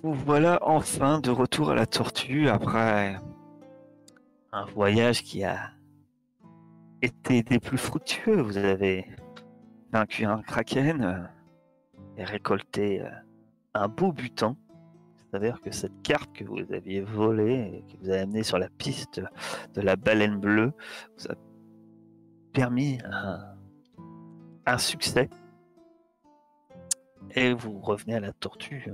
Vous voilà enfin de retour à la Tortue après un voyage qui a été des plus fructueux. Vous avez vaincu un kraken et récolté un beau butin. Il s'avère que cette carte que vous aviez volée et qui vous a amené sur la piste de la baleine bleue vous a permis un succès. Et vous revenez à la Tortue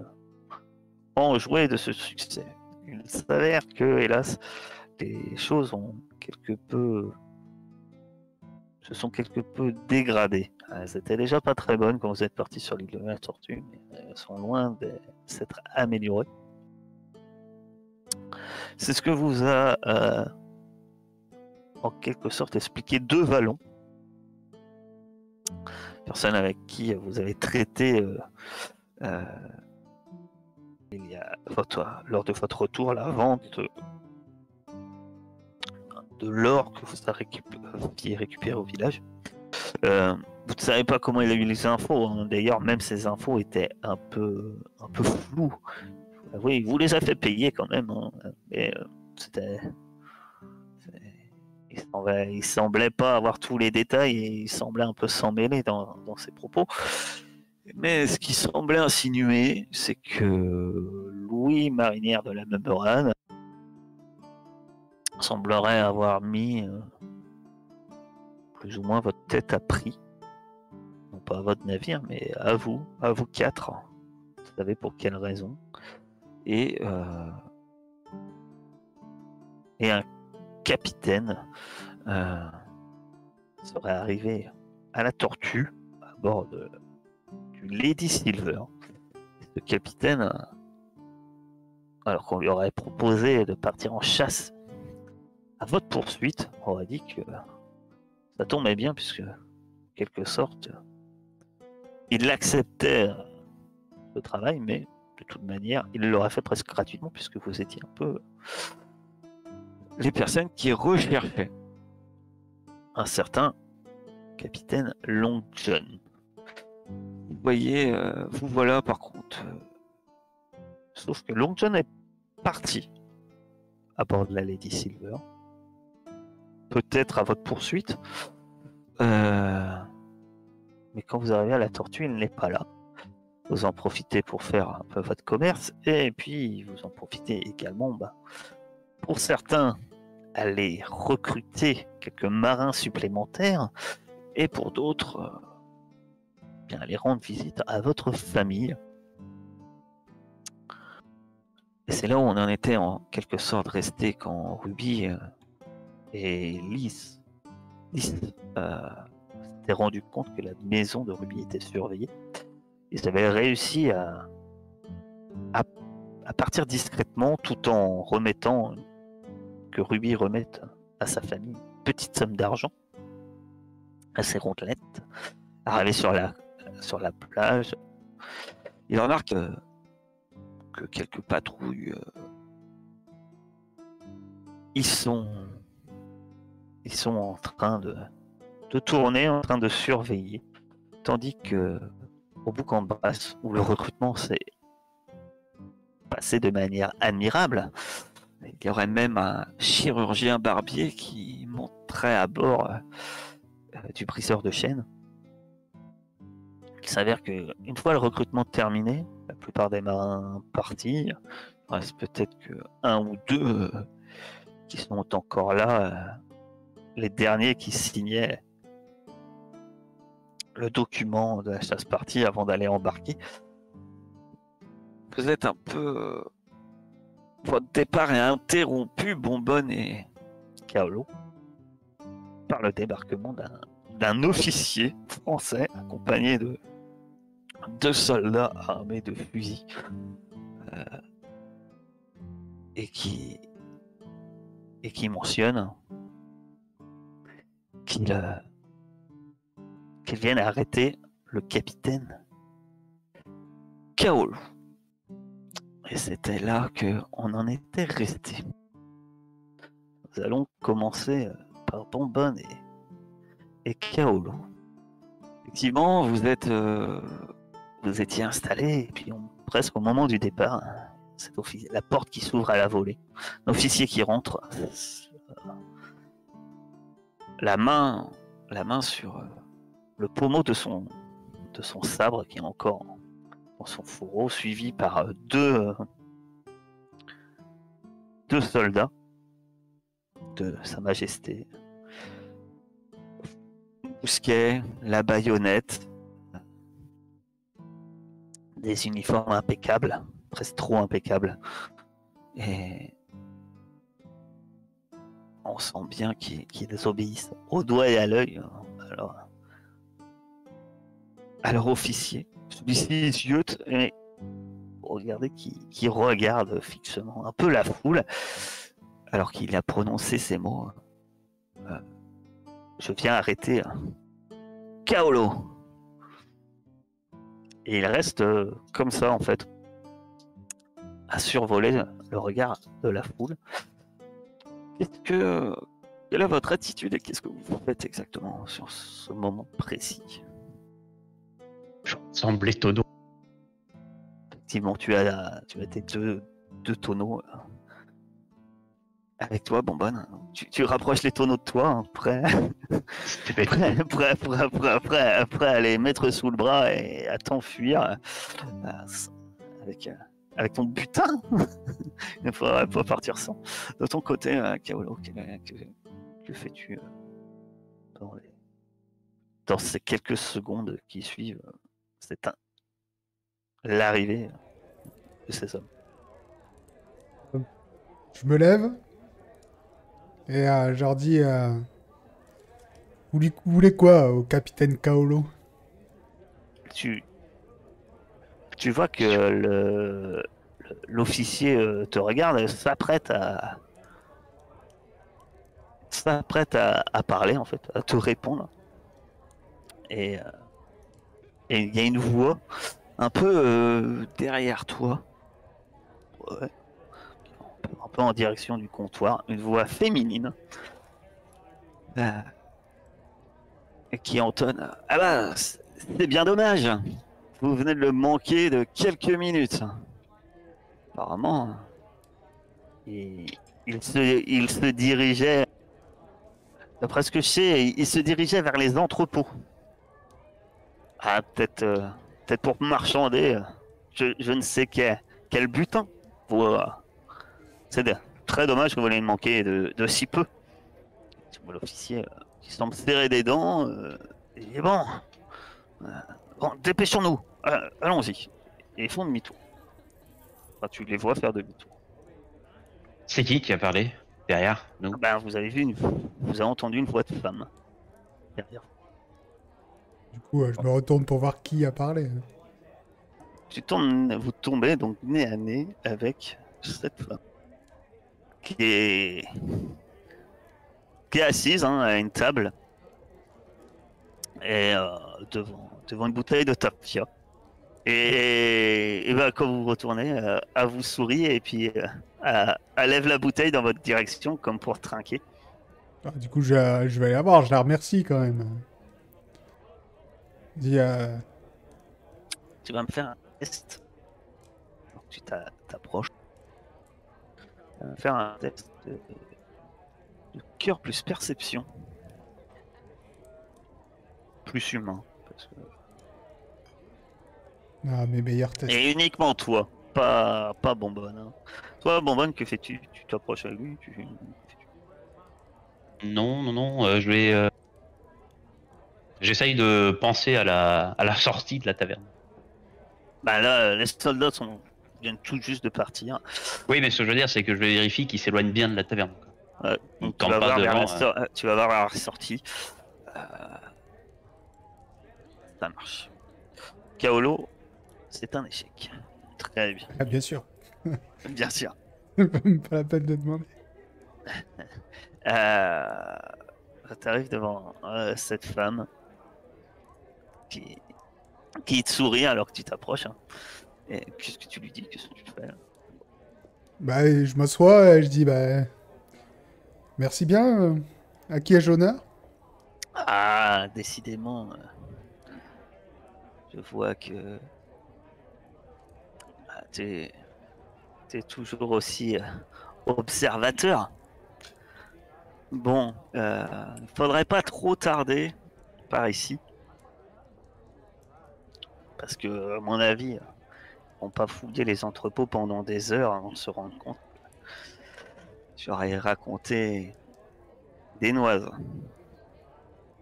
enjoué de ce succès. Il s'avère que, hélas, les choses se sont quelque peu dégradées. Elles étaient déjà pas très bonnes quand vous êtes parti sur l'île de la Tortue, mais elles sont loin de s'être améliorées. C'est ce que vous a en quelque sorte expliqué Deux Vallons, personne avec qui vous avez traité lors de votre retour la vente de l'or que vous aviez récupéré au village. Vous ne savez pas comment il a eu les infos, hein. D'ailleurs, même ces infos étaient un peu floues. Oui, il vous les a fait payer quand même, hein. Mais il semblait pas avoir tous les détails et il semblait un peu s'en mêler dans ses propos. Mais ce qui semblait insinuer, c'est que Louis Marinière de la Membrane semblerait avoir mis plus ou moins votre tête à prix. Non pas à votre navire, mais à vous quatre. Vous savez pour quelle raison. Et un capitaine serait arrivé à la Tortue à bord du Lady Silver. Ce capitaine, alors qu'on lui aurait proposé de partir en chasse à votre poursuite, aurait dit que ça tombait bien puisque, en quelque sorte, il acceptait ce travail, mais de toute manière, il l'aurait fait presque gratuitement puisque vous étiez un peu les personnes qui recherchaient un certain capitaine Long John. Vous voyez, vous voilà par contre. Sauf que Long John est parti à bord de la Lady Silver. Peut-être à votre poursuite. Mais quand vous arrivez à la Tortue, il n'est pas là. Vous en profitez pour faire un peu votre commerce. Et puis, vous en profitez également, pour certains, aller recruter quelques marins supplémentaires. Et pour d'autres, bien aller rendre visite à votre famille. Et c'est là où on en était en quelque sorte resté quand Ruby et Lys s'étaient rendu compte que la maison de Ruby était surveillée. Ils avaient réussi à partir discrètement tout en remettant que Ruby remette à sa famille une petite somme d'argent assez rondelette. Arrivé sur la plage, il remarque que quelques patrouilles ils sont en train de tourner, en train de surveiller, tandis que au boucan de Brasse, où le recrutement s'est passé de manière admirable, il y aurait même un chirurgien barbier qui monterait à bord du briseur de chaînes. Il s'avère qu'une fois le recrutement terminé, la plupart des marins partis, il reste peut-être qu'un ou deux qui sont encore là, les derniers qui signaient le document de la chasse partie avant d'aller embarquer. Vous êtes un peu... votre départ est interrompu, Bonbonne et Kaolo, par le débarquement d'un officier français accompagné de 2 soldats armés de fusils et qui mentionne qu'ils viennent arrêter le capitaine Kaolo. Et c'était là qu'on en était resté. Nous allons commencer par Bonbonne et Kaolo. Effectivement, vous étiez installés et puis presque au moment du départ, la porte qui s'ouvre à la volée, l'officier qui rentre, la main sur le pommeau de son sabre qui est encore dans son fourreau, suivi par deux soldats de Sa Majesté. Mousquet, la baïonnette, des uniformes impeccables, presque trop impeccables. Et on sent bien qu'ils désobéissent au doigt et à l'œil. Alors officier, celui-ci ziote et regardez qui regarde fixement un peu la foule alors qu'il a prononcé ces mots. Je viens arrêter Kaolo. Et il reste comme ça en fait, à survoler le regard de la foule. Quelle est votre attitude et qu'est-ce que vous faites exactement sur ce moment précis? Je semble étonnant. Effectivement, tu as tes deux tonneaux avec toi, Bonbonne. Tu rapproches les tonneaux de toi, hein, prêt à les mettre sous le bras et à t'enfuir avec ton butin. Il ne faudrait pas partir sans. De ton côté, Kaolo, que fais-tu dans ces quelques secondes qui suivent l'arrivée de ces hommes? Je me lève et je leur dis vous voulez quoi au capitaine Kaolo? Tu vois que l'officier te regarde, s'apprête à parler en fait, à te répondre. Et il y a une voix un peu derrière toi, ouais, un peu en direction du comptoir, une voix féminine qui entonne: ah bah c'est bien dommage, vous venez de le manquer de quelques minutes. Apparemment, il se dirigeait, d'après ce que je sais, il se dirigeait vers les entrepôts. Ah, peut-être pour marchander, je ne sais quel butin. C'est très dommage que vous l'ayez manqué de si peu. Tu vois l'officier qui semble serrer des dents. Et bon, dépêchons-nous. Allons-y. Et ils font demi-tour. Enfin, tu les vois faire demi-tour. C'est qui a parlé derrière nous? Ben, vous avez entendu une voix de femme derrière. Du coup, je me retourne pour voir qui a parlé. Vous tombez donc nez à nez avec cette femme qui est assise à une table et devant une bouteille de tapia. Et ben, quand vous vous retournez, elle vous sourit et puis elle lève la bouteille dans votre direction comme pour trinquer. Ah, du coup, je vais aller la voir, je la remercie quand même. Dis, Tu vas me faire un test. Donc, tu t'approches. Tu vas me faire un test de cœur plus perception. Plus humain. Parce que... mes meilleurs tests. Et uniquement toi, pas Bonbonne. Hein. Toi, Bonbonne, que fais-tu? Tu t'approches avec lui? Non, je vais... J'essaye de penser à la sortie de la taverne. Bah là, les soldats viennent tout juste de partir. Oui, mais ce que je veux dire, c'est que je vérifie qu'ils s'éloignent bien de la taverne. Donc tu vas voir tu vas voir vers la sortie. Ça marche. Kaolo, c'est un échec. Très bien. Ah, bien sûr. Bien sûr. Même pas la peine de demander. T'arrives devant cette femme qui te sourit alors que tu t'approches. Hein. Et qu'est-ce que tu lui dis? Qu'est-ce que tu fais? Bah, je m'assois et je dis, bah, merci bien. À qui ai-je l'honneur? Ah, décidément, je vois que t'es toujours aussi observateur. Bon, il faudrait pas trop tarder par ici. Parce que, à mon avis, ils vont pas fouiller les entrepôts pendant des heures avant de se rendre compte. J'aurais raconté des noises.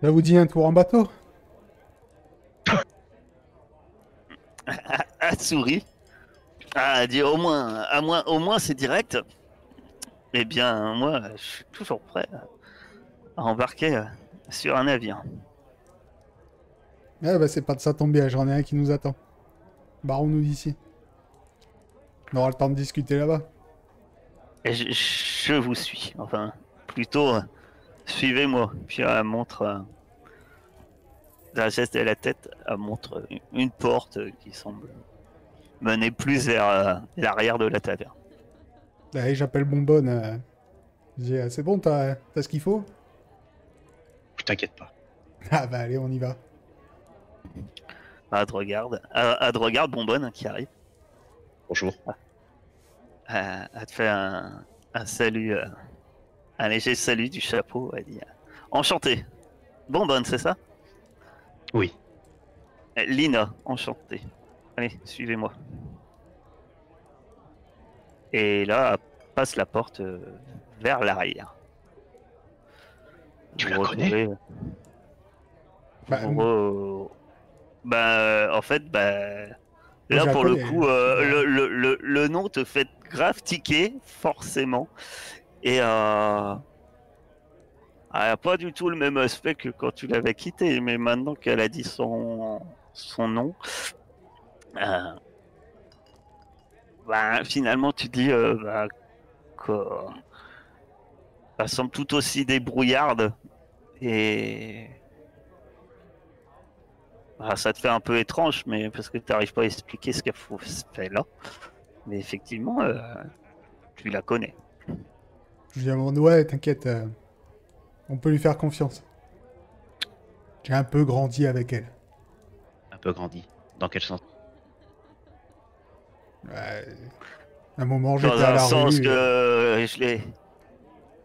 Ça vous dit un tour en bateau? À souris. Ah, dit au moins c'est direct. Eh bien, moi, je suis toujours prêt à embarquer sur un navire. Ah bah c'est pas de ça tombe bien, j'en ai un qui nous attend. Barrons-nous d'ici. On aura le temps de discuter là-bas. Et je vous suis. Enfin, plutôt, suivez-moi. Puis elle montre, d'un geste de la tête, elle montre une porte qui semble mener plus vers l'arrière de la taverne. Allez, j'appelle Bonbonne. Je dis, c'est bon, t'as ce qu'il faut? T'inquiète pas. Ah bah allez, on y va. Elle te regarde, Bonbonne qui arrive. Bonjour. Elle te fait un salut, un léger salut du chapeau. Elle dit enchanté. Bonbonne, c'est ça? Oui. Lina, enchanté. Allez, suivez-moi. Et là, elle passe la porte vers l'arrière. Tu Vous la connais? retrouvez- Bah, en fait, moi, je là la pour le connais. coup, le nom te fait grave tiquer, forcément. Et elle a pas du tout le même aspect que quand tu l'avais quitté, mais maintenant qu'elle a dit son nom, euh, finalement tu te dis qu'elle semble tout aussi débrouillarde et ça te fait un peu étrange, mais parce que tu n'arrives pas à expliquer ce qu'elle fait là. Mais effectivement, tu la connais. Je dis à mon ouais, t'inquiète, on peut lui faire confiance. J'ai un peu grandi avec elle. Un peu grandi. Dans quel sens? Ouais, à un moment, Dans j'étais à un la sens rue. que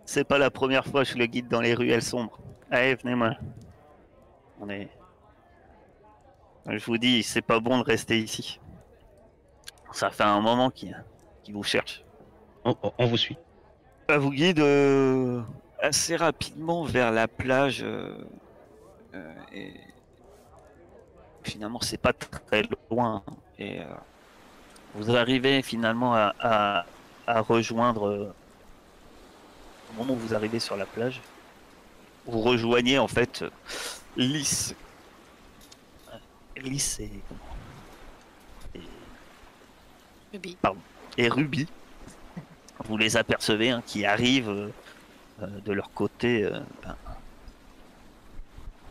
c'est pas la première fois que je le guide dans les ruelles sombres. Allez, venez-moi. On est. Je vous dis, c'est pas bon de rester ici. Ça fait un moment qu'il vous cherche. On vous suit. Ça vous guide assez rapidement vers la plage. Et finalement, c'est pas très loin. Et vous arrivez finalement à rejoindre. Au moment où vous arrivez sur la plage, vous rejoignez en fait Lys. Lys Ruby. et Ruby. Vous les apercevez qui arrivent de leur côté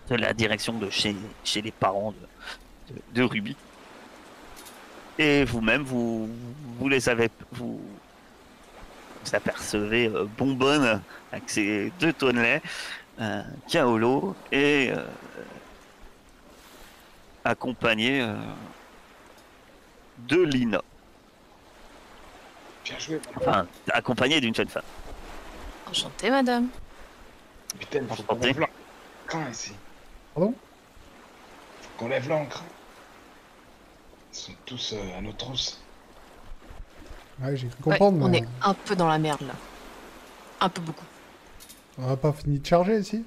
de la direction de chez les parents de Ruby. Et vous-même, vous les avez, vous apercevez Bonbonne avec ses 2 tonnelets, Kaolo et accompagné de Lina. Bien joué, Enfin, accompagné d'une jeune femme. Enchantée, madame. Putain, faut qu'on Enchanté. lève l'ancre ici. Pardon? Faut qu'on lève l'ancre. Ils sont tous à nos trousses. Ouais, j'ai cru Ouais, comprendre. on mais est un peu dans la merde, là. Un peu beaucoup. on a pas fini de charger ici.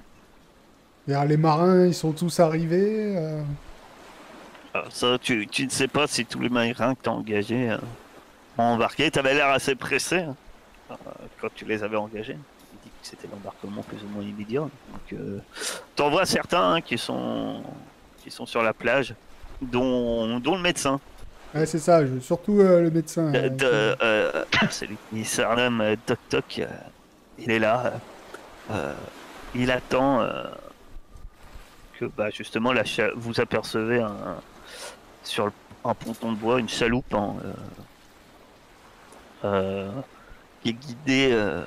Les marins, ils sont tous arrivés. Alors ça, tu ne sais pas si tous les marins que tu as engagés ont embarqué. Tu avais l'air assez pressé quand tu les avais engagés. Il dit que c'était l'embarquement plus ou moins immédiat. Donc, t'en vois certains qui sont sur la plage, dont le médecin. Ouais, c'est ça, surtout le médecin. Celui qui surnomme Doc Toc. Il est là. Il attend que justement vous apercevez sur un ponton de bois une chaloupe qui est guidée.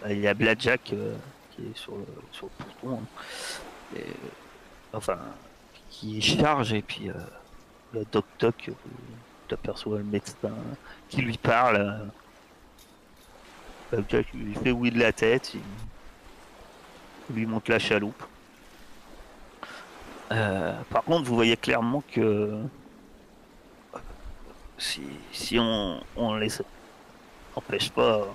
Il y a Blackjack qui est sur le ponton. Et, enfin, qui charge et puis il y a Doc Toc tu aperçois le médecin qui lui parle. Le gars qui lui fait oui de la tête, il lui monte la chaloupe. Par contre, vous voyez clairement que si on les empêche pas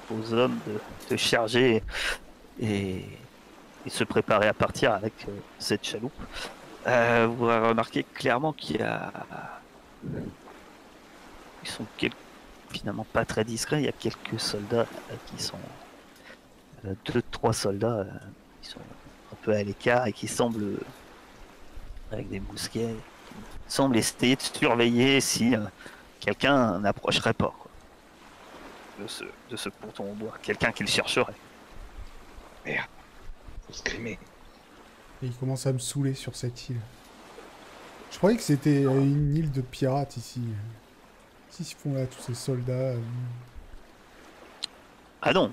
aux hommes de charger et se préparer à partir avec cette chaloupe, vous remarquez clairement ils sont finalement pas très discrets. Il y a quelques soldats qui sont 2-3 soldats qui sont un peu à l'écart et qui semblent avec des mousquets, qui semblent essayer de surveiller si quelqu'un n'approcherait pas quoi, de ce ponton en bois, quelqu'un qui le chercherait. Merde. Faut se grimer. Et il commence à me saouler sur cette île. Je croyais que c'était une île de pirates ici. Qu'est-ce qu'ils font là, tous ces soldats Ah non,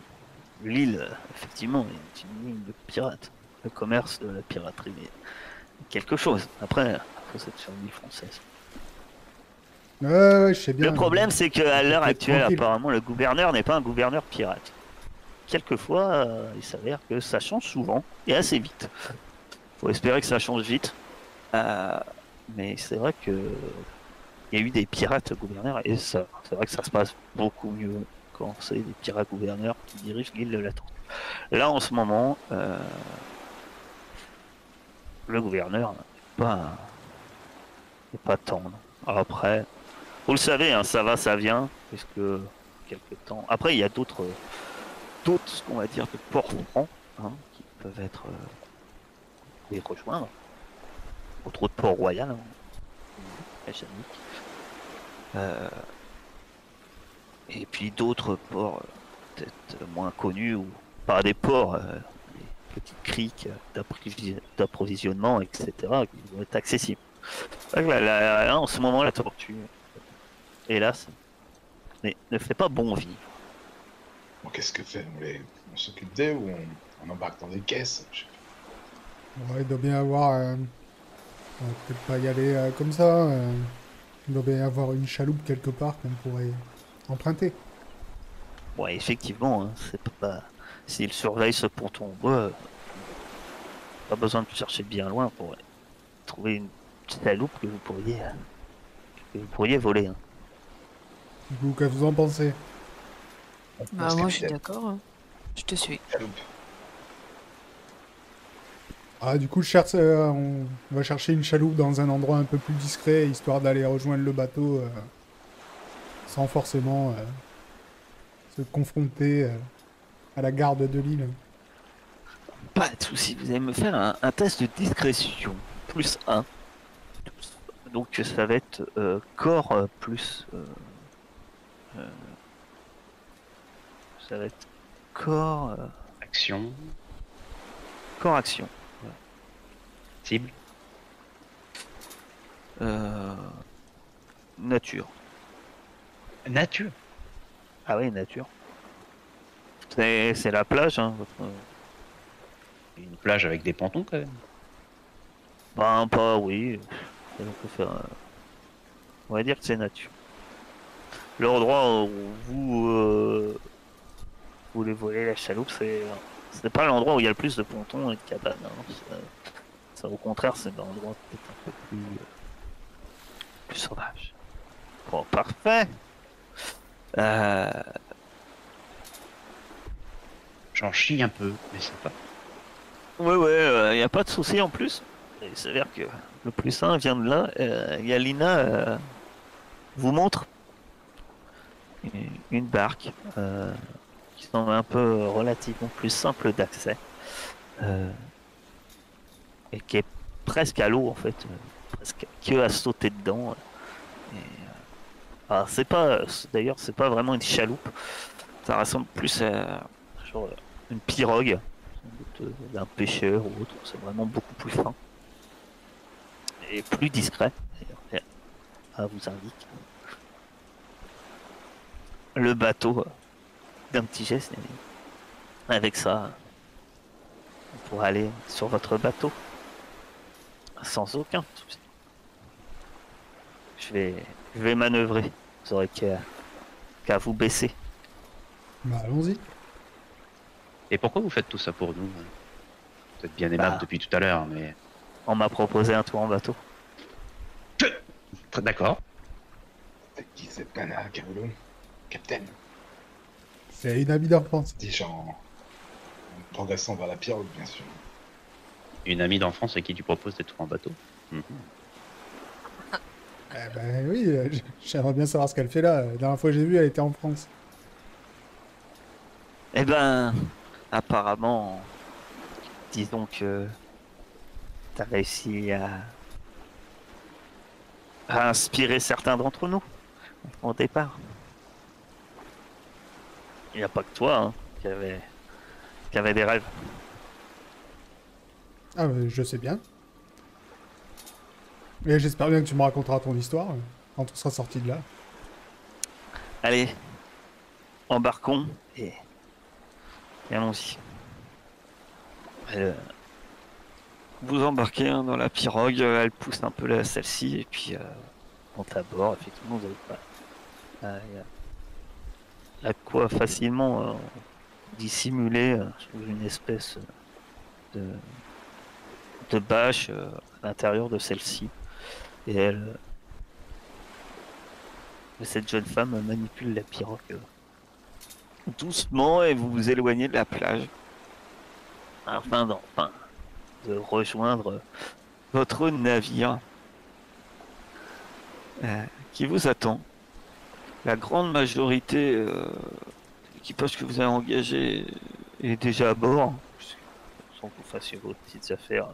l'île, effectivement, est une île de pirates. Le commerce de la piraterie est quelque chose. Après, il faut être sur l'île française. Ouais, je sais bien. Le problème, c'est qu'à l'heure actuelle, tranquille. apparemment, le gouverneur n'est pas un gouverneur pirate. Quelquefois, il s'avère que ça change souvent et assez vite. Faut espérer que ça change vite. Mais c'est vrai que il y a eu des pirates gouverneurs et c'est vrai que ça se passe beaucoup mieux quand c'est des pirates gouverneurs qui dirigent l'île de la Tortue. Là, en ce moment, le gouverneur n'est pas tendre. Après, vous le savez, hein, ça va, ça vient, puisque quelques temps. Après, il y a d'autres, on va dire, de ports francs hein, qui peuvent être les rejoindre. Autre autre Port-Royal, hein, et puis d'autres ports peut-être moins connus ou pas des ports, des petites criques d'approvisionnement, etc. qui vont être accessibles. Là, en ce moment, la tortue, hélas, ne fait pas bon vivre. Bon, qu'est-ce que fait? On s'occupe d'eux ou on embarque dans des caisses? Je sais pas. Ouais, il doit bien avoir... on va peut-être pas y aller comme ça. Il doit bien y avoir une chaloupe quelque part qu'on pourrait emprunter. Ouais, effectivement, hein, c'est pas. S'il surveille ce ponton en bois, pas besoin de chercher bien loin pour trouver une chaloupe que vous pourriez voler. Hein. Du coup, qu'est-ce que vous en pensez? Bah, moi, je suis d'accord. Hein. Je te suis. Chaloupe. Ah, du coup, on va chercher une chaloupe dans un endroit un peu plus discret, histoire d'aller rejoindre le bateau sans forcément se confronter à la garde de l'île. Pas de soucis, vous allez me faire un test de discrétion. Plus 1. Donc ça va être corps plus. Ça va être corps. Action, Corps action. cible. Nature. Nature. Ah oui, nature. C'est la plage, hein, votre. Une plage avec des pontons quand même. Ben, pas, oui. On peut faire. On va dire que c'est nature. L'endroit où vous voulez voler la chaloupe, c'est pas l'endroit où il y a le plus de pontons et de cabanes. Hein. Au contraire, c'est un endroit peut-être un peu plus sauvage. Bon, parfait. J'en chie un peu, mais ça va. Ouais, y a pas de souci en plus. Il s'avère que le plus 1 vient de là. Yalina vous montre une barque qui semble un peu relativement plus simple d'accès et qui est presque à l'eau en fait, presque que à sauter dedans. Alors, d'ailleurs, c'est pas vraiment une chaloupe. Ça ressemble plus à genre une pirogue d'un pêcheur ou autre. C'est vraiment beaucoup plus fin et plus discret. D'ailleurs, ça vous indique le bateau d'un petit geste. Avec ça, on pourra aller sur votre bateau sans aucun souci. Je je vais manœuvrer. Vous aurez qu'à vous baisser. Bah, allons-y. Et pourquoi vous faites tout ça pour nous? Vous êtes bien aimable Bah. depuis tout à l'heure, mais... On m'a proposé un tour en bateau. D'accord. C'est qui cette nana, Carolo? Capitaine. C'est une amie d'enfance. Dis-je en progressant vers la pirogue, bien sûr. Une amie d'enfance à qui tu proposes des tours en bateau. Eh ben oui, j'aimerais bien savoir ce qu'elle fait là. La dernière fois que j'ai vu, elle était en France. Eh ben, apparemment, disons que t'as réussi à inspirer certains d'entre nous au départ. Il n'y a pas que toi hein, qui avait des rêves. Ah, je sais bien. Mais j'espère bien que tu me raconteras ton histoire quand on sera sorti de là. Allez, embarquons et allons-y. Vous embarquez hein, dans la pirogue, elle pousse un peu celle-ci et puis monte à bord. Effectivement, vous n'avez pas. Il y a de quoi facilement dissimuler sous une espèce de bâche à l'intérieur de celle-ci. Et cette jeune femme manipule la pirogue doucement et vous vous éloignez de la plage afin de rejoindre votre navire qui vous attend. La grande majorité de l'équipage que vous avez engagé est déjà à bord, sans que vous fassiez vos petites affaires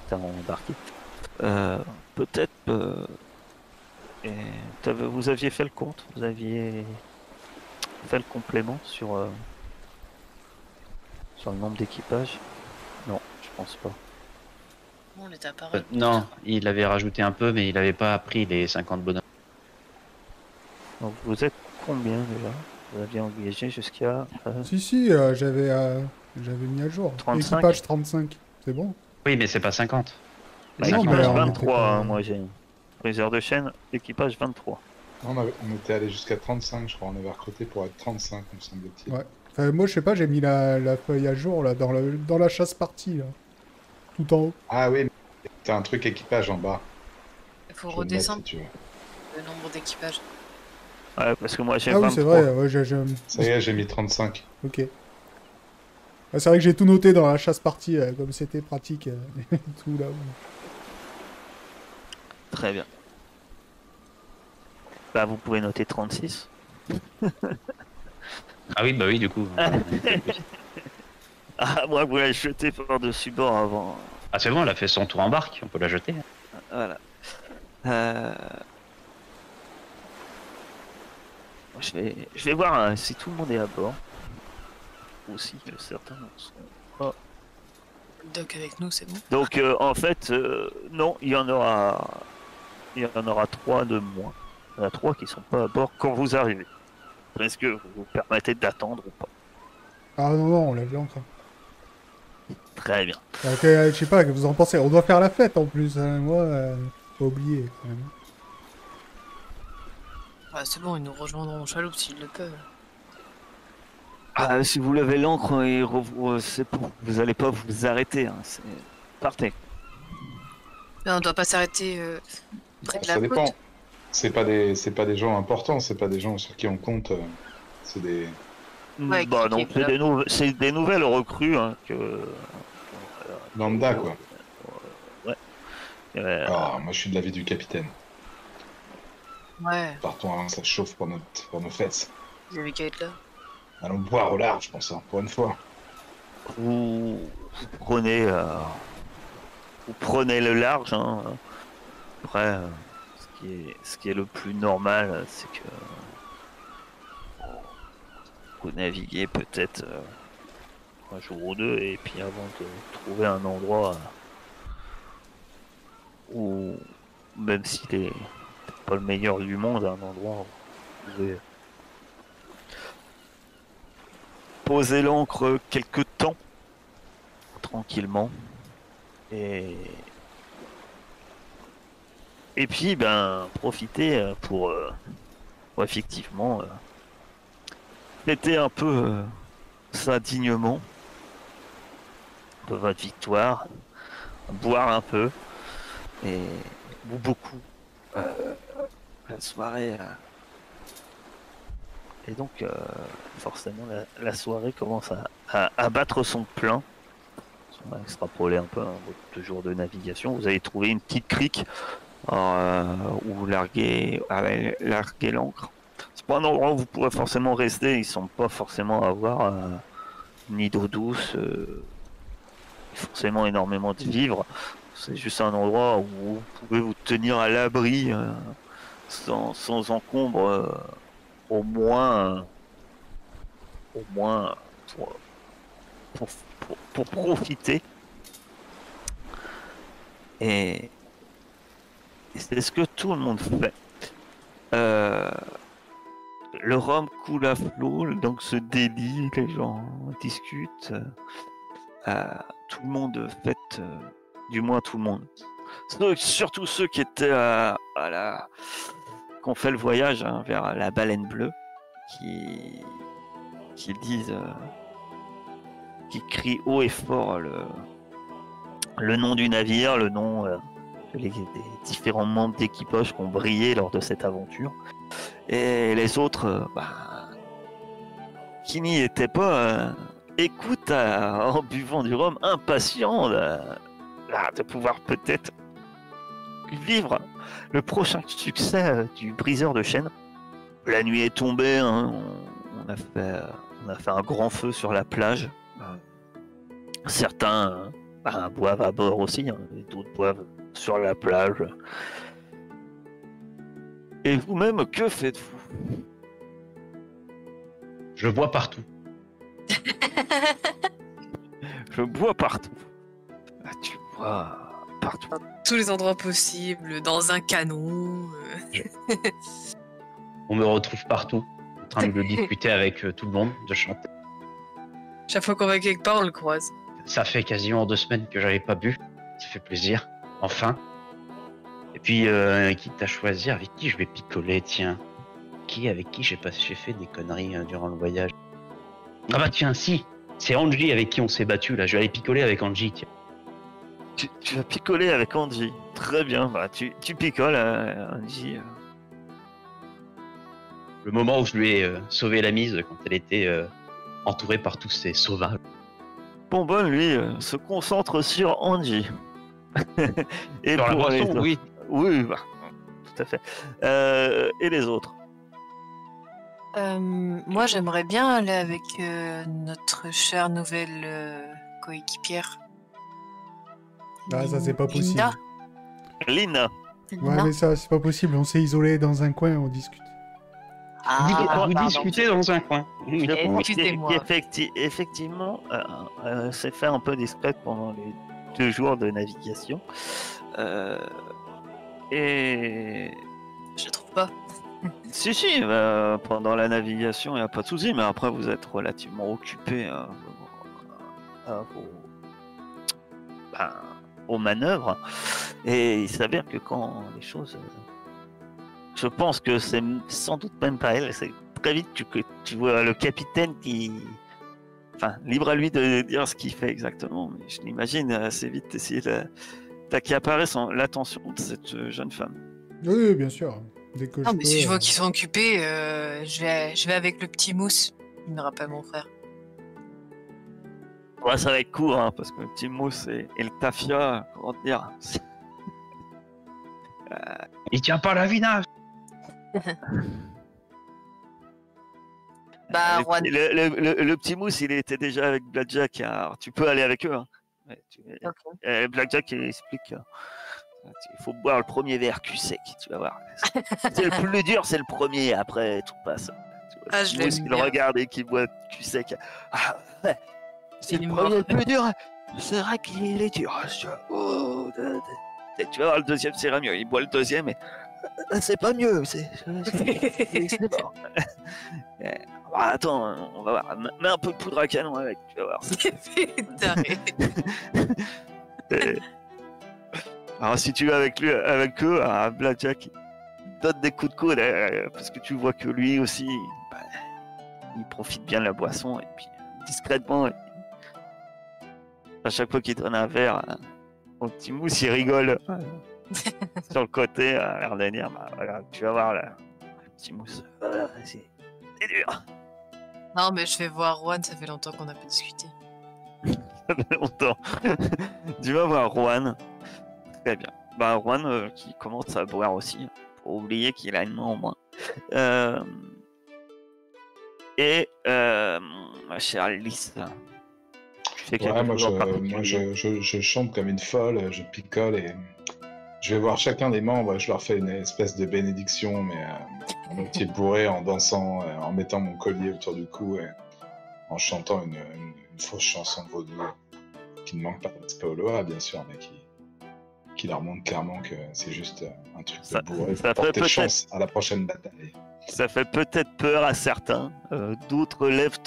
avant d'embarquer. Peut-être vous aviez fait le compte, vous aviez fait le complément sur le nombre d'équipages. Non, je pense pas. On est à pareil. Non, il avait rajouté un peu, mais il n'avait pas pris les 50 bonhommes. Donc vous êtes combien déjà? Vous aviez engagé jusqu'à Si, j'avais mis à jour. 35. Équipage 35. C'est bon. Oui, mais c'est pas 50. Bah C'est non, mais équipage on 23, était pas- hein, moi j'ai briseur de chaîne, équipage 23. On était allé jusqu'à 35, je crois. On avait recruté pour être 35, me semble-t-il. Ouais. Enfin, moi, je sais pas, j'ai mis la feuille à jour là, dans la chasse partie, là. Tout en haut. Ah oui, mais t'as un truc équipage en bas. Il faut Je vais le mettre, redescendre si tu veux. le nombre d'équipages. Ouais, parce que moi j'ai Ah oui, 23. c'est vrai, ouais, Ça y est, j'ai mis 35. Ok. Ah, c'est vrai que j'ai tout noté dans la chasse partie, comme c'était pratique. Tout là. Très bien. Bah vous pouvez noter 36. Ah oui, bah oui, du coup. Ah moi vous la jetez par-dessus bord avant. Ah c'est bon, elle a fait son tour en barque, on peut la jeter. Voilà. Je vais voir hein, si tout le monde est à bord. Aussi que certains en sont pas. Doc avec nous, c'est bon. Donc en fait, non, il y en aura 3 de moins. Il y en a 3 qui sont pas à bord quand vous arrivez. Est-ce que vous vous permettez d'attendre ou pas? Ah non, on l'a vu encore. Très bien. Ok, je sais pas, que vous en pensez. On doit faire la fête en plus, hein. Moi, pas oublier quand même. Ouais, c'est bon, ils nous rejoindront en chaloupe s'ils le peuvent. Ah, si vous levez l'ancre et c'est bon, vous allez pas vous arrêter. Hein. Partez. Mais on doit pas s'arrêter près de la Ça côte. dépend. C'est pas des gens importants, c'est pas des gens sur qui on compte. C'est des. Ouais, Bah non, qui est c'est des nouvelles recrues hein, que. Lambda, quoi. Ouais. Ah, moi je suis de l'avis du capitaine. Ouais, Partons avant que ça chauffe pour nos fesses. il y avait qu'à être là. Allons boire au large, je pense, hein, pour une fois. vous prenez le large. Hein. Après, ce qui est le plus normal, c'est que vous naviguez peut-être un jour ou deux et puis avant de trouver un endroit où, même s'il est pas le meilleur du monde, un endroit où vous pouvez poser l'ancre quelques temps tranquillement et Et puis, ben, profitez pour effectivement fêter un peu ça dignement de votre victoire, boire un peu et ou beaucoup. La soirée. Et donc, forcément, la soirée commence à battre son plein. On va extrapoler un peu votre 2 jours de navigation. Vous avez trouvé une petite crique où larguer l'ancre. C'est pas un endroit où vous pourrez forcément rester. Ils sont pas forcément à avoir ni d'eau douce, forcément énormément de vivres. C'est juste un endroit où vous pouvez vous tenir à l'abri sans encombre, au moins pour profiter. Et c'est ce que tout le monde fait. Le rhum coule à flot, donc se délie, les gens discutent. Tout le monde fête, du moins tout le monde. Surtout ceux qui étaient qu'on fait le voyage vers la baleine bleue, qui disent, qui crient haut et fort le nom du navire, le nom des différents membres d'équipage qui ont brillé lors de cette aventure. Et les autres, qui n'y étaient pas, écoutent en buvant du rhum, impatients de pouvoir peut-être vivre le prochain succès du briseur de chaînes. La nuit est tombée, hein, on a fait un grand feu sur la plage. Certains boivent à bord aussi, hein, et d'autres boivent sur la plage. Et vous-même, que faites-vous? Je bois partout. Je bois partout. Tu bois partout. Dans tous les endroits possibles, dans un canon. On me retrouve partout, en train de discuter avec tout le monde, de chanter. Chaque fois qu'on va quelque part, on le croise. Ça fait quasiment 2 semaines que j'avais pas bu. Ça fait plaisir. Enfin. Et puis, quitte à choisir avec qui je vais picoler, tiens. Avec qui j'ai fait des conneries durant le voyage. Ah bah tiens, si. C'est Angie avec qui on s'est battu là. Je vais aller picoler avec Angie, tiens. Tu vas picoler avec Angie. Très bien. Tu picoles, Angie. Le moment où je lui ai sauvé la mise quand elle était entourée par tous ces sauvages. Bonbonne, lui, se concentre sur Angie. Et sur la pour boisson, oui. Oui, tout à fait. Et les autres? Moi, j'aimerais bien aller avec notre chère nouvelle coéquipière. Ça c'est pas possible. Lina. Ouais, mais ça c'est pas possible. On s'est isolé dans un coin, on discute. Vous discutez dans un coin. Excusez-moi. Effectivement, c'est fait un peu discrète pendant les 2 jours de navigation. Et... Je trouve pas. Si, pendant la navigation, il n'y a pas de souci, mais après, vous êtes relativement occupé aux manœuvres. Et il s'avère que quand les choses... je pense que c'est sans doute même pas elle, c'est très vite que tu vois le capitaine qui... Enfin, libre à lui de dire ce qu'il fait exactement, mais je l'imagine assez vite essayer d'accaparer l'attention de cette jeune femme. Oui, bien sûr. Dès que Non, mais peux, si je vois qu'ils sont occupés, je vais avec le petit Mousse. Il me rappelle mon frère. Ouais, ça va être court, hein, parce que le petit Mousse et le Tafia, comment te dire, il tient pas la vinasse. Juan. Le petit Mousse, il était déjà avec Blackjack, alors tu peux aller avec eux. Hein. Okay. Blackjack, il explique. Il faut boire le premier verre cul sec, tu vas voir. C'est le plus dur, c'est le premier, après tout passe. Je Mousse, il regarde et qui boit cul sec. Ah, ouais. C'est le premier, le plus dur. C'est vrai qu'il est dur. Oh, tu vas voir, le deuxième, c'est mieux. Il boit le deuxième et c'est pas mieux. C'est bon. Attends, on va voir. Mets un peu de poudre à canon avec, tu vas voir. Alors si tu vas avec eux, Blackjack donne des coups de coude, parce que tu vois que lui aussi, bah, il profite bien de la boisson, et puis discrètement, à chaque fois qu'il donne un verre au petit mousse, il rigole sur le côté, à l'air de dire, bah, voilà, tu vas voir là, le petit mousse, c'est dur. Non, mais je vais voir Juan, ça fait longtemps qu'on n'a pas discuté. Ça fait longtemps. Tu vas voir Juan. Très bien. Bah, Juan qui commence à boire aussi, pour oublier qu'il a une main en moins. Ma chère Alice, tu fais quelque Ouais, moi, chose en particulier? je chante comme une folle, je picole et je vais voir chacun des membres, je leur fais une espèce de bénédiction, mais à moitié bourré, en dansant, en mettant mon collier autour du cou et en chantant une fausse chanson de vaudou qui ne manque pas de respect aux lois, bien sûr, mais qui leur montre clairement que c'est juste un truc de bourré ça pour fait porter chance à la prochaine bataille. Ça fait peut-être peur à certains. D'autres lèvent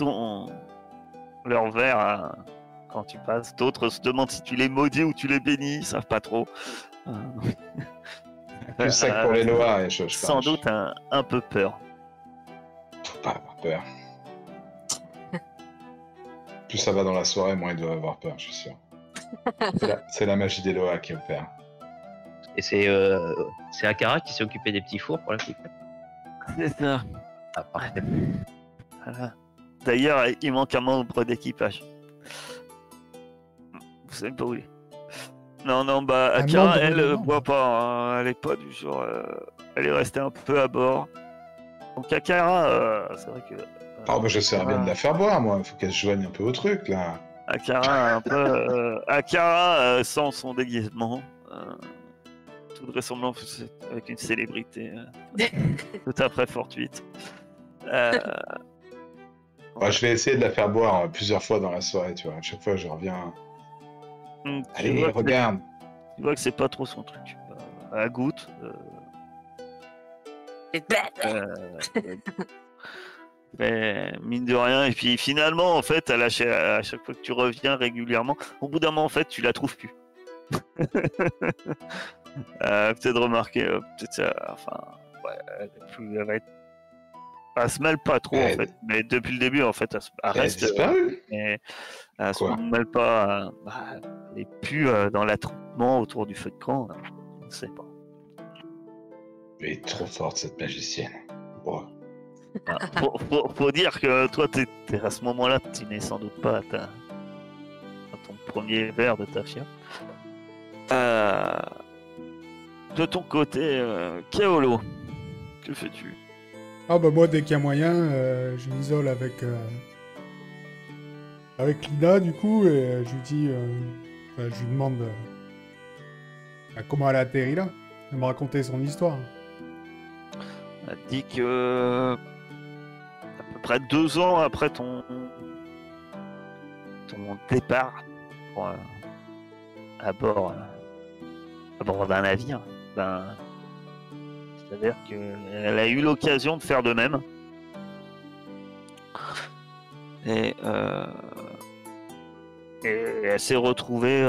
leur verre quand tu passes. D'autres se demandent si tu les maudis ou tu les bénis. Ils savent pas trop. Plus sec pour les lois, et je Sans doute un peu peur. Faut pas avoir peur. Plus ça va dans la soirée, moins ils doivent avoir peur, je suis sûr. C'est la magie des lois qui opère. Et c'est Akara qui s'est occupé des petits fours pour la petite fête. C'est ça. Ah, parfait. Voilà. D'ailleurs, il manque un membre d'équipage. Vous savez pas où il est. Non, bah, Un Akara, membre elle, de membre. boit pas. Hein. Elle est pas du genre. Elle est restée un peu à bord. Donc, Akara, c'est vrai que. Ah, bah, j'essaierai bien de la faire boire, moi. Il faut qu'elle se joigne un peu au truc, là. Akara, un peu. Akara, sans son déguisement. Toute ressemblance avec une célébrité tout à fait fortuite. Ouais, je vais essayer de la faire boire plusieurs fois dans la soirée, tu vois. À chaque fois, je reviens. Allez, regarde. Tu vois que c'est pas trop son truc. Elle goûte. Mais mine de rien, et puis finalement, en fait, à chaque fois que tu reviens régulièrement, au bout d'un moment, en fait, tu la trouves plus. Peut-être remarquer, enfin, ouais, elle se mêle pas trop en fait, mais depuis le début en fait, elle reste. Mais elle se mêle pas, elle est plus dans l'attroupement autour du feu de camp, on ne sait pas. Elle est trop forte cette magicienne. Wow. Faut dire que toi, t'es à ce moment-là, tu n'es sans doute pas à ton premier verre de tafia. De ton côté, Kaolo, que fais-tu? Ah bah moi, dès qu'il y a moyen, je m'isole avec Lina, du coup, et je lui dis... je lui demande comment elle a atterri là. Elle me raconter son histoire. Elle dit que... à peu près 2 ans après ton départ à bord d'un navire, c'est-à-dire qu'elle a eu l'occasion de faire de même. Et elle s'est retrouvée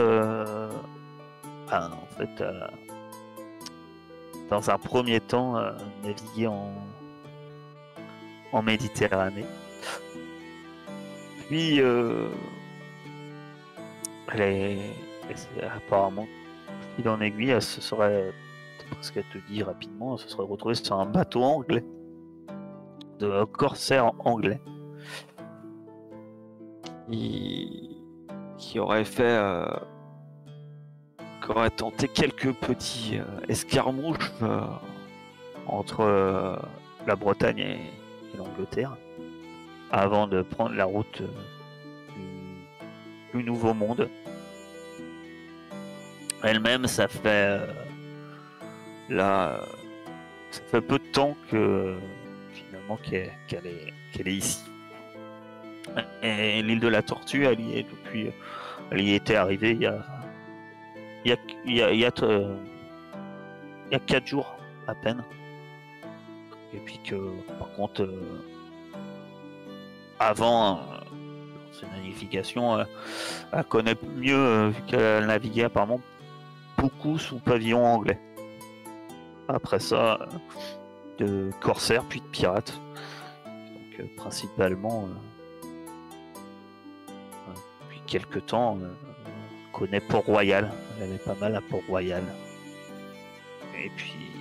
en fait dans un premier temps naviguer en Méditerranée. Puis apparemment, fil en aiguille, elle se serait, presque à te dire rapidement, elle se serait retrouvée sur un bateau anglais, de corsaires anglais, qui aurait tenté quelques petits escarmouches entre la Bretagne et l'Angleterre, avant de prendre la route du Nouveau Monde. Elle-même, ça fait peu de temps que finalement qu'elle est ici. Et l'île de la Tortue, elle y était arrivée il y a 4 jours à peine. Et puis que par contre avant ses navigation, elle connaît mieux vu qu'elle naviguait apparemment beaucoup sous pavillon anglais. Après ça, de corsaires puis de pirates. Donc principalement, depuis quelques temps, on connaît Port-Royal. Elle est pas mal à Port-Royal. Et puis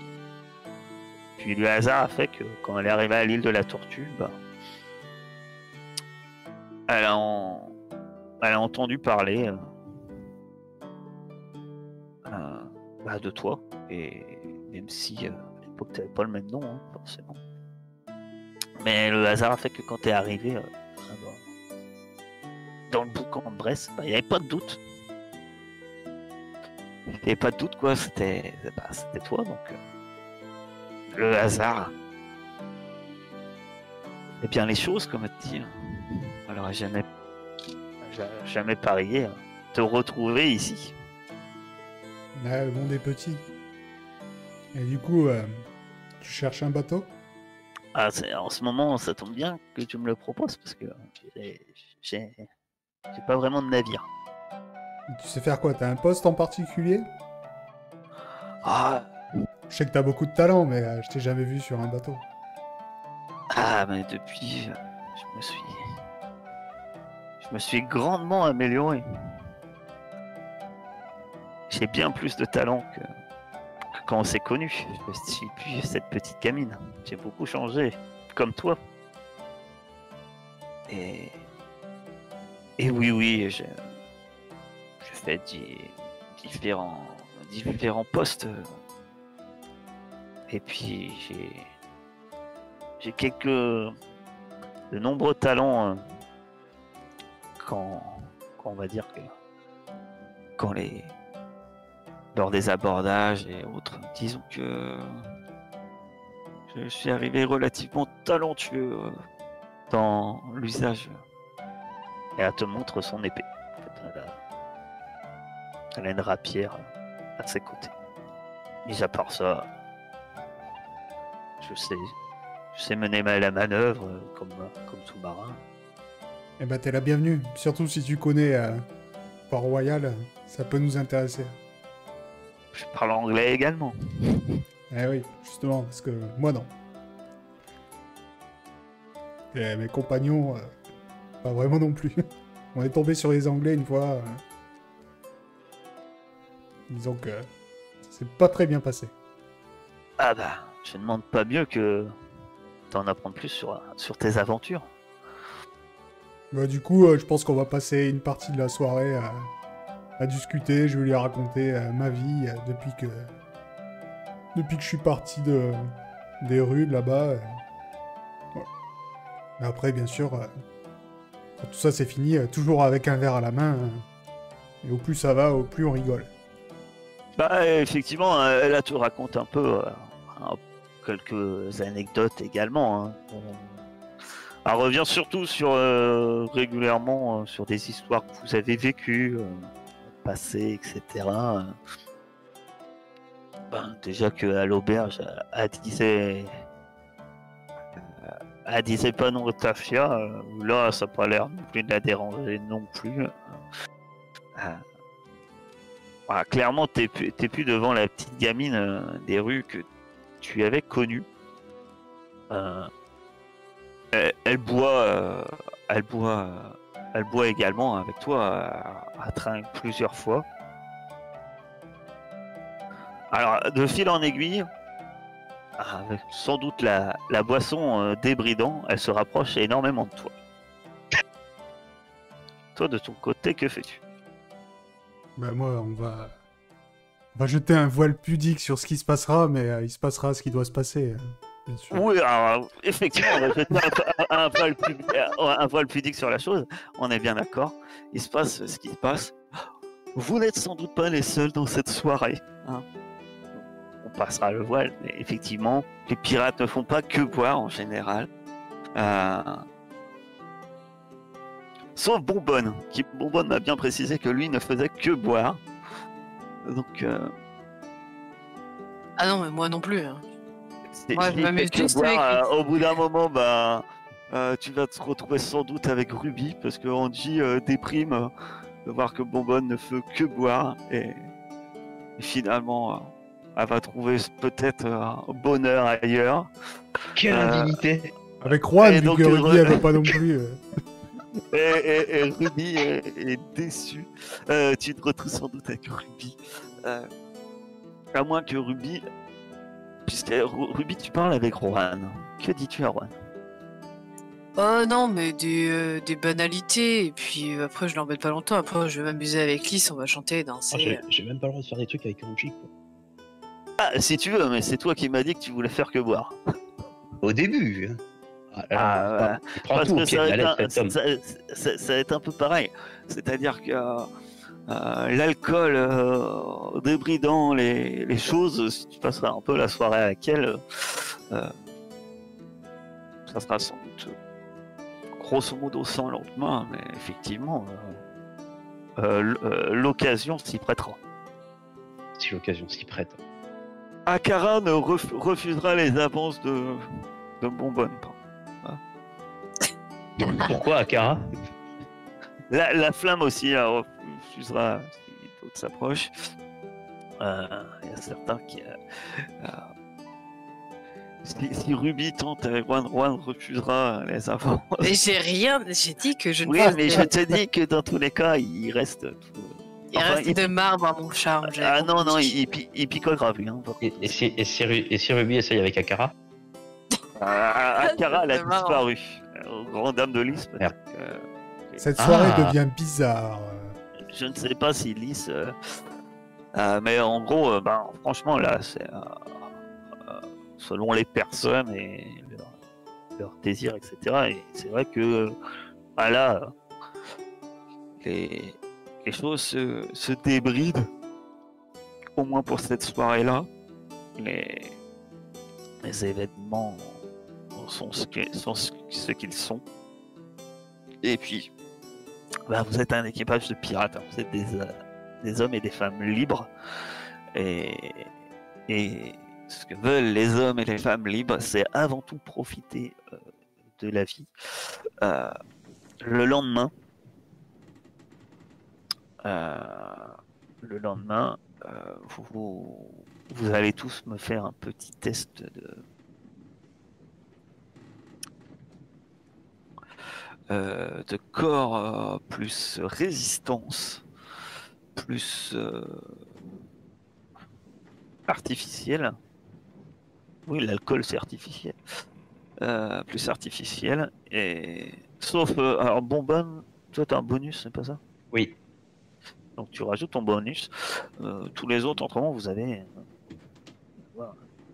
le hasard a fait que quand elle est arrivée à l'île de la Tortue, elle a entendu parler de toi. Et même si à l'époque tu n'avais pas le même nom, hein, forcément. Mais le hasard a fait que quand tu es arrivé dans le boucan de Brest, il n'y avait pas de doute. Il n'y avait pas de doute, quoi. C'était toi, donc le hasard. Et bien les choses, comme tu dis. Alors jamais parié te retrouver ici. Le monde est petit. Et du coup, tu cherches un bateau? En ce moment, ça tombe bien que tu me le proposes parce que j'ai pas vraiment de navire. Tu sais faire quoi? T'as un poste en particulier? Je sais que t'as beaucoup de talent, mais je t'ai jamais vu sur un bateau. Mais depuis, je me suis grandement amélioré. J'ai bien plus de talent que quand on s'est connus. Je suis plus cette petite gamine. J'ai beaucoup changé, comme toi. Et oui, je fais différents postes. Et puis j'ai de nombreux talents quand on va dire que lors des abordages et autres. Disons que je suis arrivé relativement talentueux dans l'usage. Et elle te montre son épée. En fait, elle a une rapière à ses côtés. Mis à part ça, je sais mener la manœuvre comme sous-marin. Eh ben, t'es la bienvenue. Surtout si tu connais Port-Royal, ça peut nous intéresser. Je parle anglais également. Eh oui, justement, parce que moi non. Et mes compagnons, pas vraiment non plus. On est tombé sur les Anglais une fois. Disons que c'est pas très bien passé. Je ne demande pas mieux que d'en apprendre plus sur tes aventures. Du coup, je pense qu'on va passer une partie de la soirée à discuter. Je vais lui raconter ma vie depuis que je suis parti des rues de là-bas. Voilà. Et après, bien sûr, quand tout ça c'est fini, toujours avec un verre à la main. Et au plus ça va, au plus on rigole. Effectivement, elle te raconte un peu quelques anecdotes également. Hein. Elle revient surtout régulièrement sur des histoires que vous avez vécues, passées, etc. Déjà qu'à l'auberge, elle disait pas non au Tafia. Là, ça n'a pas l'air non plus de la déranger non plus. Clairement, t'es plus devant la petite gamine des rues que tu avais connue. Elle boit également avec toi à trinque plusieurs fois. Alors, de fil en aiguille, avec sans doute la boisson débridant, elle se rapproche énormément de toi. Toi, de ton côté, que fais-tu? Moi, on va jeter un voile pudique sur ce qui se passera, mais il se passera ce qui doit se passer, bien sûr. Oui, alors, effectivement, on va jeter un voile pudique sur la chose, on est bien d'accord. Il se passe ce qui se passe. Vous n'êtes sans doute pas les seuls dans cette soirée. Hein. On passera le voile, mais effectivement, les pirates ne font pas que boire en général. Sauf Bourbonne, qui Bourbonne m'a bien précisé que lui ne faisait que boire. Donc. Ah non, mais moi non plus. Hein. Moi, je m'amuse juste avec. Au bout d'un moment, tu vas te retrouver sans doute avec Ruby, parce que Angie déprime de voir que Bourbonne ne fait que boire. Et Et finalement, elle va trouver peut-être un bonheur ailleurs. Quelle indignité! Avec Juan, Et vu donc, que Ruby, elle veut pas non plus. Et Ruby est déçu. Tu te retrouves sans doute avec Ruby. À moins que Ruby... Puisque Ruby, tu parles avec Juan. Que dis-tu à Juan? Oh non, mais des banalités. Et puis après, je l'embête pas longtemps. Après, je vais m'amuser avec Lys, on va chanter et danser. J'ai même pas le droit de faire des trucs avec Angie, quoi. Ah, si tu veux, mais c'est toi qui m'as dit que tu voulais faire que boire. Au début, hein. Ah, Il prend parce tout que au pied de la lettre, cet homme. ça va être un peu pareil. C'est-à-dire que l'alcool débridant les choses, si tu passeras un peu la soirée avec elle, ça sera sans doute grosso modo sans lendemain, mais effectivement, l'occasion s'y prêtera. Si l'occasion s'y prête. Akara ne refusera les avances de Bonbonne. Pourquoi, Akara? La flamme aussi refusera si d'autres s'approchent. Il y a certains qui... si Ruby tente avec Juan refusera les avances. Mais j'ai dit que je ne Oui, pas mais je te dis que dans tous les cas, il reste... Il reste de marbre à mon charme. Ah non, il picole grave, lui. Hein, Et si Ruby essaye avec Akara? Akara, elle a C'est marrant. disparu. Aux grandes dames de Lys, Merde. Cette soirée Ah. devient bizarre. Je ne sais pas si Lys... mais en gros, franchement, là, c'est... selon les personnes et leurs désirs, etc. Et c'est vrai que là, les choses se débrident, au moins pour cette soirée-là. Les événements sont ce qu'ils sont. Et puis, vous êtes un équipage de pirates, hein. Vous êtes des hommes et des femmes libres. Et ce que veulent les hommes et les femmes libres, c'est avant tout profiter de la vie. Le lendemain, vous allez tous me faire un petit test de corps plus résistance, plus artificiel. Oui, l'alcool c'est artificiel. Plus artificiel. Et sauf alors Bonbonne, toi t'as un bonus, c'est pas ça? Oui. Donc tu rajoutes ton bonus. Tous les autres, autrement, vous avez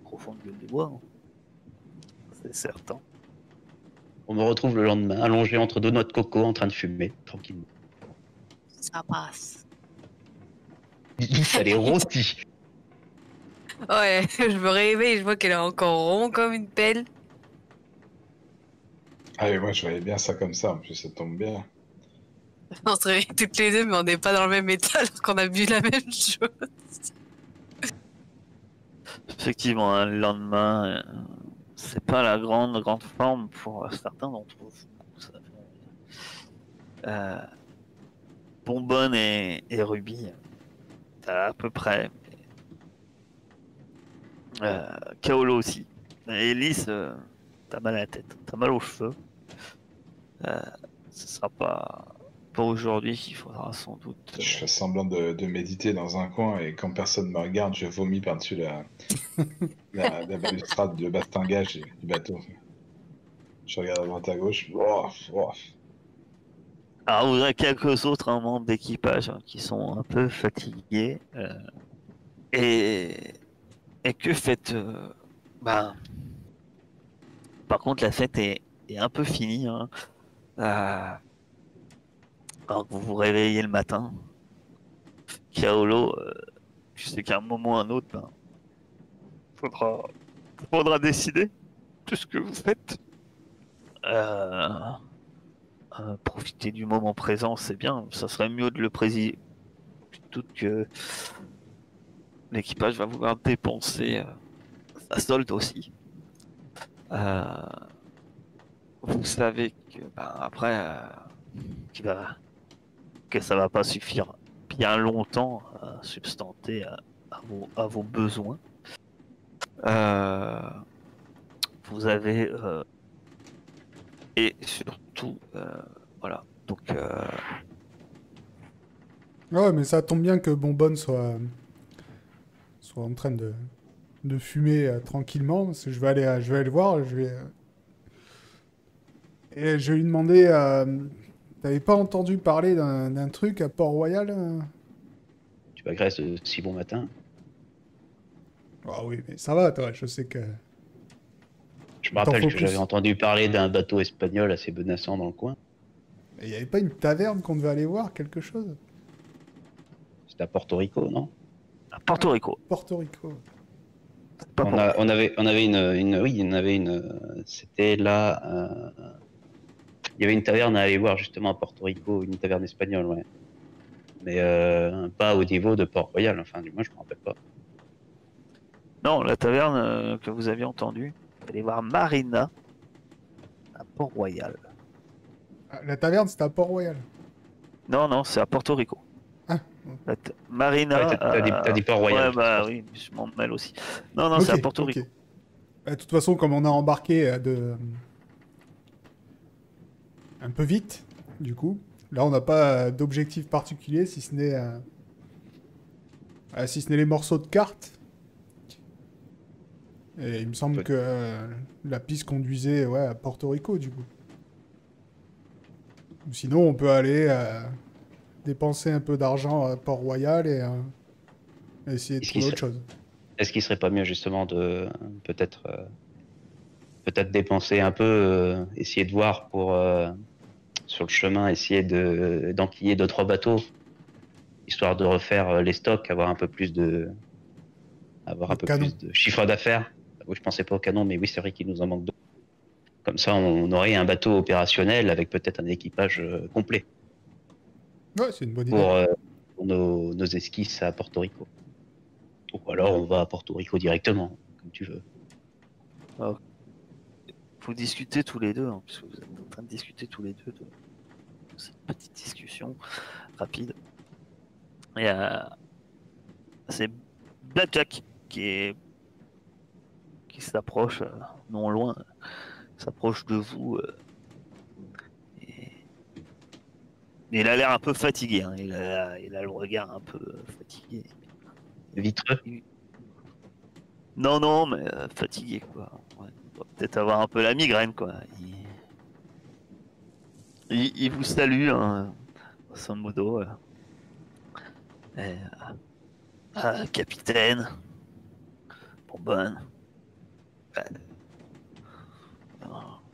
profonde gueule de bois. Hein. C'est certain. On me retrouve le lendemain, allongé entre deux noix de coco, en train de fumer, tranquillement. Ça passe. Elle est rôtie. Ouais, je me réveille et je vois qu'elle est encore rond comme une pelle. Ah oui, moi je voyais bien ça comme ça, en plus ça tombe bien. On se réveille toutes les deux, mais on n'est pas dans le même état alors qu'on a bu la même chose. Effectivement, hein, le lendemain, c'est pas la grande forme pour certains d'entre vous. Bonbonne et Ruby, t'as à peu près. Kaolo aussi. Et Lys, t'as mal à la tête, t'as mal aux cheveux. Ce sera pas aujourd'hui qu'il faudra sans doute. Je fais semblant de méditer dans un coin et quand personne me regarde, je vomis par-dessus la balustrade, le bastingage du bateau. Je regarde à droite à gauche. Alors vous avez quelques autres membres d'équipage qui sont un peu fatigués. Et que faites par contre la fête est un peu finie. Hein. Alors que vous vous réveillez le matin, Kaolo, tu sais qu'à un moment ou à un autre, faudra décider de ce que vous faites. Profiter du moment présent, c'est bien. Ça serait mieux de le présider plutôt que l'équipage va vouloir dépenser sa solde aussi. Vous savez que après que ça va pas suffire bien longtemps à substanter à vos besoins. Vous avez et surtout voilà. Donc Ouais, mais ça tombe bien que Bonbonne soit en train de fumer tranquillement. Parce que je vais aller le voir. Et je vais lui demander. T'avais pas entendu parler d'un truc à Port-Royal Tu agresses de si bon matin. Ah oui, mais ça va, toi. Je sais que. Je me Il t'en rappelle faut que j'avais plus. entendu parler d'un bateau espagnol assez menaçant dans le coin. Il y avait pas une taverne qu'on devait aller voir, quelque chose C'était à Porto Rico, non? à Porto Rico. Porto Rico. Pas pour On avait oui, on avait c'était là. Il y avait une taverne à aller voir justement à Porto Rico, une taverne espagnole, ouais. Mais pas au niveau de Port-Royal, enfin, du moins, je me rappelle pas. Non, la taverne que vous aviez entendue, allez voir Marina à Port-Royal. Ah, la taverne, c'était à Port-Royal. Non, non, c'est à Porto Rico. Ah, Marina. Ouais, t'as dit Port-Royal. Ouais, bah c'est oui, je m'en mêle aussi. Non, non, ok, c'est à Porto ok. Rico. De toute façon, comme on a embarqué un peu vite, du coup, là, on n'a pas d'objectif particulier, si ce n'est les morceaux de cartes. Et il me semble Ouais. que la piste conduisait à Porto Rico, du coup. Ou sinon, on peut aller dépenser un peu d'argent à Port-Royal et essayer de Est-ce qu'il trouver autre serait, chose. est-ce qu'il serait pas mieux justement de peut-être peut-être dépenser un peu, essayer de voir pour sur le chemin, essayer d'enquiller 2-3 bateaux, histoire de refaire les stocks, avoir Le un peu canon. plus de chiffre d'affaires. Oui, je pensais pas au canon, mais oui, c'est vrai qu'il nous en manque deux. Comme ça, on aurait un bateau opérationnel avec peut-être un équipage complet Ouais, c'est une bonne idée. pour, pour nos esquisses à Porto Rico. Ou alors on va à Porto Rico directement, comme tu veux. Vous discutez tous les deux, hein, puisque vous êtes en train de discuter tous les deux de cette petite discussion rapide. Et c'est Blackjack qui s'approche, non loin, s'approche de vous. Et il a l'air un peu fatigué. Hein. Il a le regard un peu fatigué. Vitreux. Non, non, mais fatigué, quoi. Ouais, il doit peut-être avoir un peu la migraine, quoi. Il vous salue, hein, grosso modo. Et, capitaine, bonne.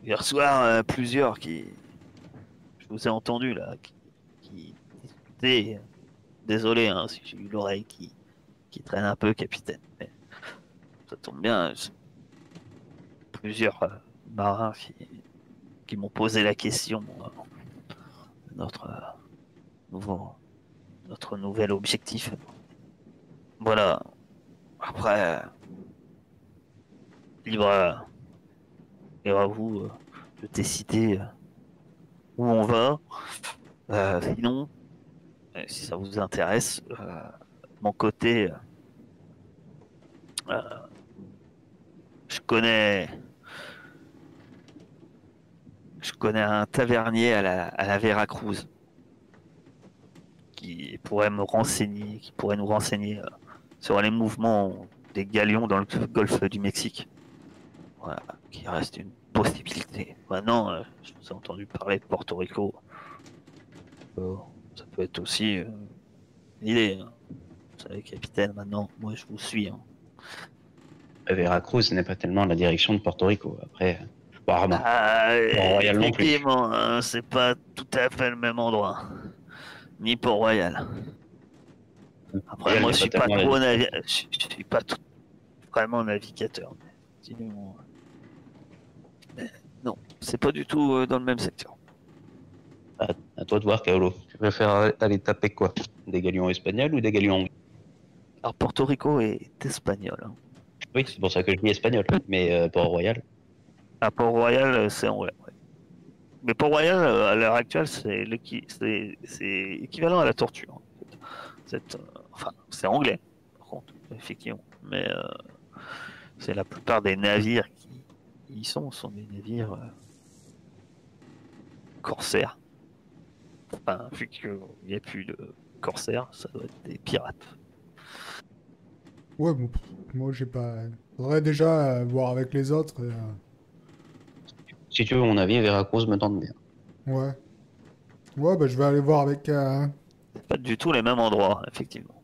Hier soir, plusieurs je vous ai entendu là, qui discutaient. Désolé, hein, si j'ai eu l'oreille qui traîne un peu, capitaine. Mais ça tombe bien, plusieurs marins qui m'ont posé la question de nouveau, notre nouvel objectif. Voilà. Après, libre à vous de décider où on va. Sinon, si ça vous intéresse, mon côté, euh, je connais un tavernier à la Veracruz qui pourrait nous renseigner sur les mouvements des galions dans le golfe du Mexique. Voilà, qui reste une possibilité. Maintenant, je vous ai entendu parler de Porto Rico. Ça peut être aussi une idée. Hein. Vous savez, capitaine, maintenant, moi je vous suis. Hein. Veracruz n'est pas tellement la direction de Porto Rico. Après, apparemment. Port-Royal non plus. Effectivement, hein, c'est pas tout à fait le même endroit. Ni Port-Royal. Après, Royal moi, n'est je suis pas pas tellement trop la- je suis pas vraiment navigateur. Sinon, non, c'est pas du tout dans le même secteur. À toi de voir, Kaolo. Tu préfères aller taper quoi? Des galions espagnols ou des galions anglais? Alors, Porto Rico est espagnol. Hein. Oui, c'est pour ça que je dis espagnol. Mais Port-Royal, À Port-Royal, c'est anglais. Ouais. Mais Port-Royal, à l'heure actuelle, c'est équivalent à la tortue. En fait. Enfin, c'est anglais, par contre. effectivement. Mais c'est la plupart des navires qui y sont des navires corsaires. Enfin, vu qu'il n'y a plus de corsaires, ça doit être des pirates. Ouais, bon, moi j'ai pas. Faudrait déjà voir avec les autres. Si tu veux mon avis, Veracruz me tente bien. Ouais. Ouais, bah je vais aller voir avec, Pas du tout les mêmes endroits, effectivement.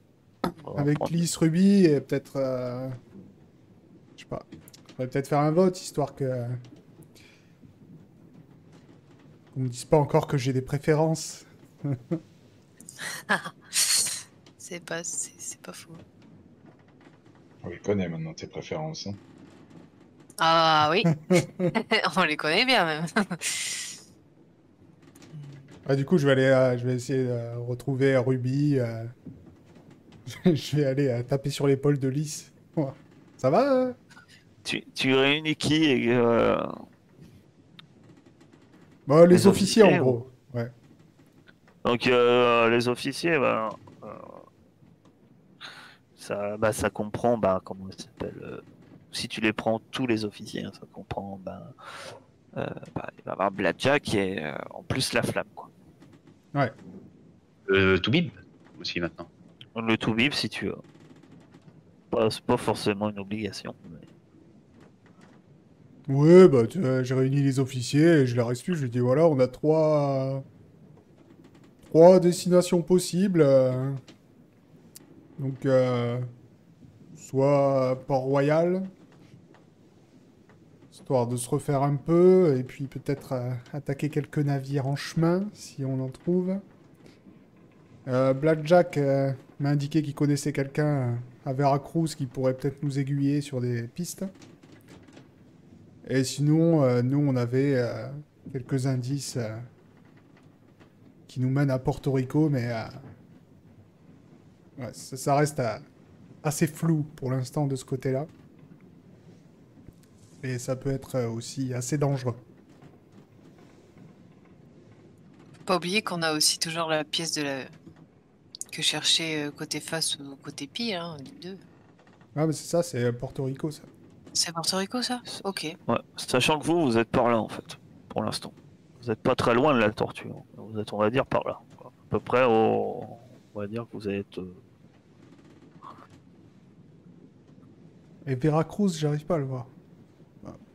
Faudra avec prendre- Lys Ruby et peut-être. Je sais pas. On va peut-être faire un vote histoire que. Qu'on me dise pas encore que j'ai des préférences. C'est pas faux. On les connaît maintenant, tes préférences. Hein. Ah oui, on les connaît bien même. Ah, du coup, je vais essayer de retrouver Ruby. Je vais aller taper sur l'épaule de Lys. Ouais. Ça va Tu réunis qui et, Bah, les Les officiers en officiers, gros. Ouais. Donc les officiers, ça comprend, comment ça s'appelle si tu les prends tous les officiers, hein, ça comprend, il va y avoir Blackjack et en plus la flamme, quoi. Toubib aussi maintenant. Le tout bib si tu veux. C'est pas forcément une obligation. Mais... Ouais, bah, j'ai réuni les officiers et je leur explique. Je lui dis voilà, on a trois destinations possibles. Donc, soit Port-Royal, histoire de se refaire un peu, et puis peut-être attaquer quelques navires en chemin, si on en trouve. Blackjack m'a indiqué qu'il connaissait quelqu'un à Veracruz qui pourrait peut-être nous aiguiller sur des pistes. Et sinon, nous, on avait quelques indices qui nous mènent à Porto Rico, mais ouais, ça reste assez flou pour l'instant de ce côté-là. Et ça peut être aussi assez dangereux. Faut pas oublier qu'on a aussi toujours la pièce de la que chercher côté face ou côté pile, hein, les deux. Ah, mais c'est ça, c'est Porto Rico, ça. C'est Porto Rico ça? Ok. Ouais, sachant que vous êtes par là en fait, pour l'instant. Vous êtes pas très loin de la tortue. Hein. Vous êtes, on va dire, par là. Quoi. À peu près on va dire que vous êtes. Et Veracruz, j'arrive pas à le voir.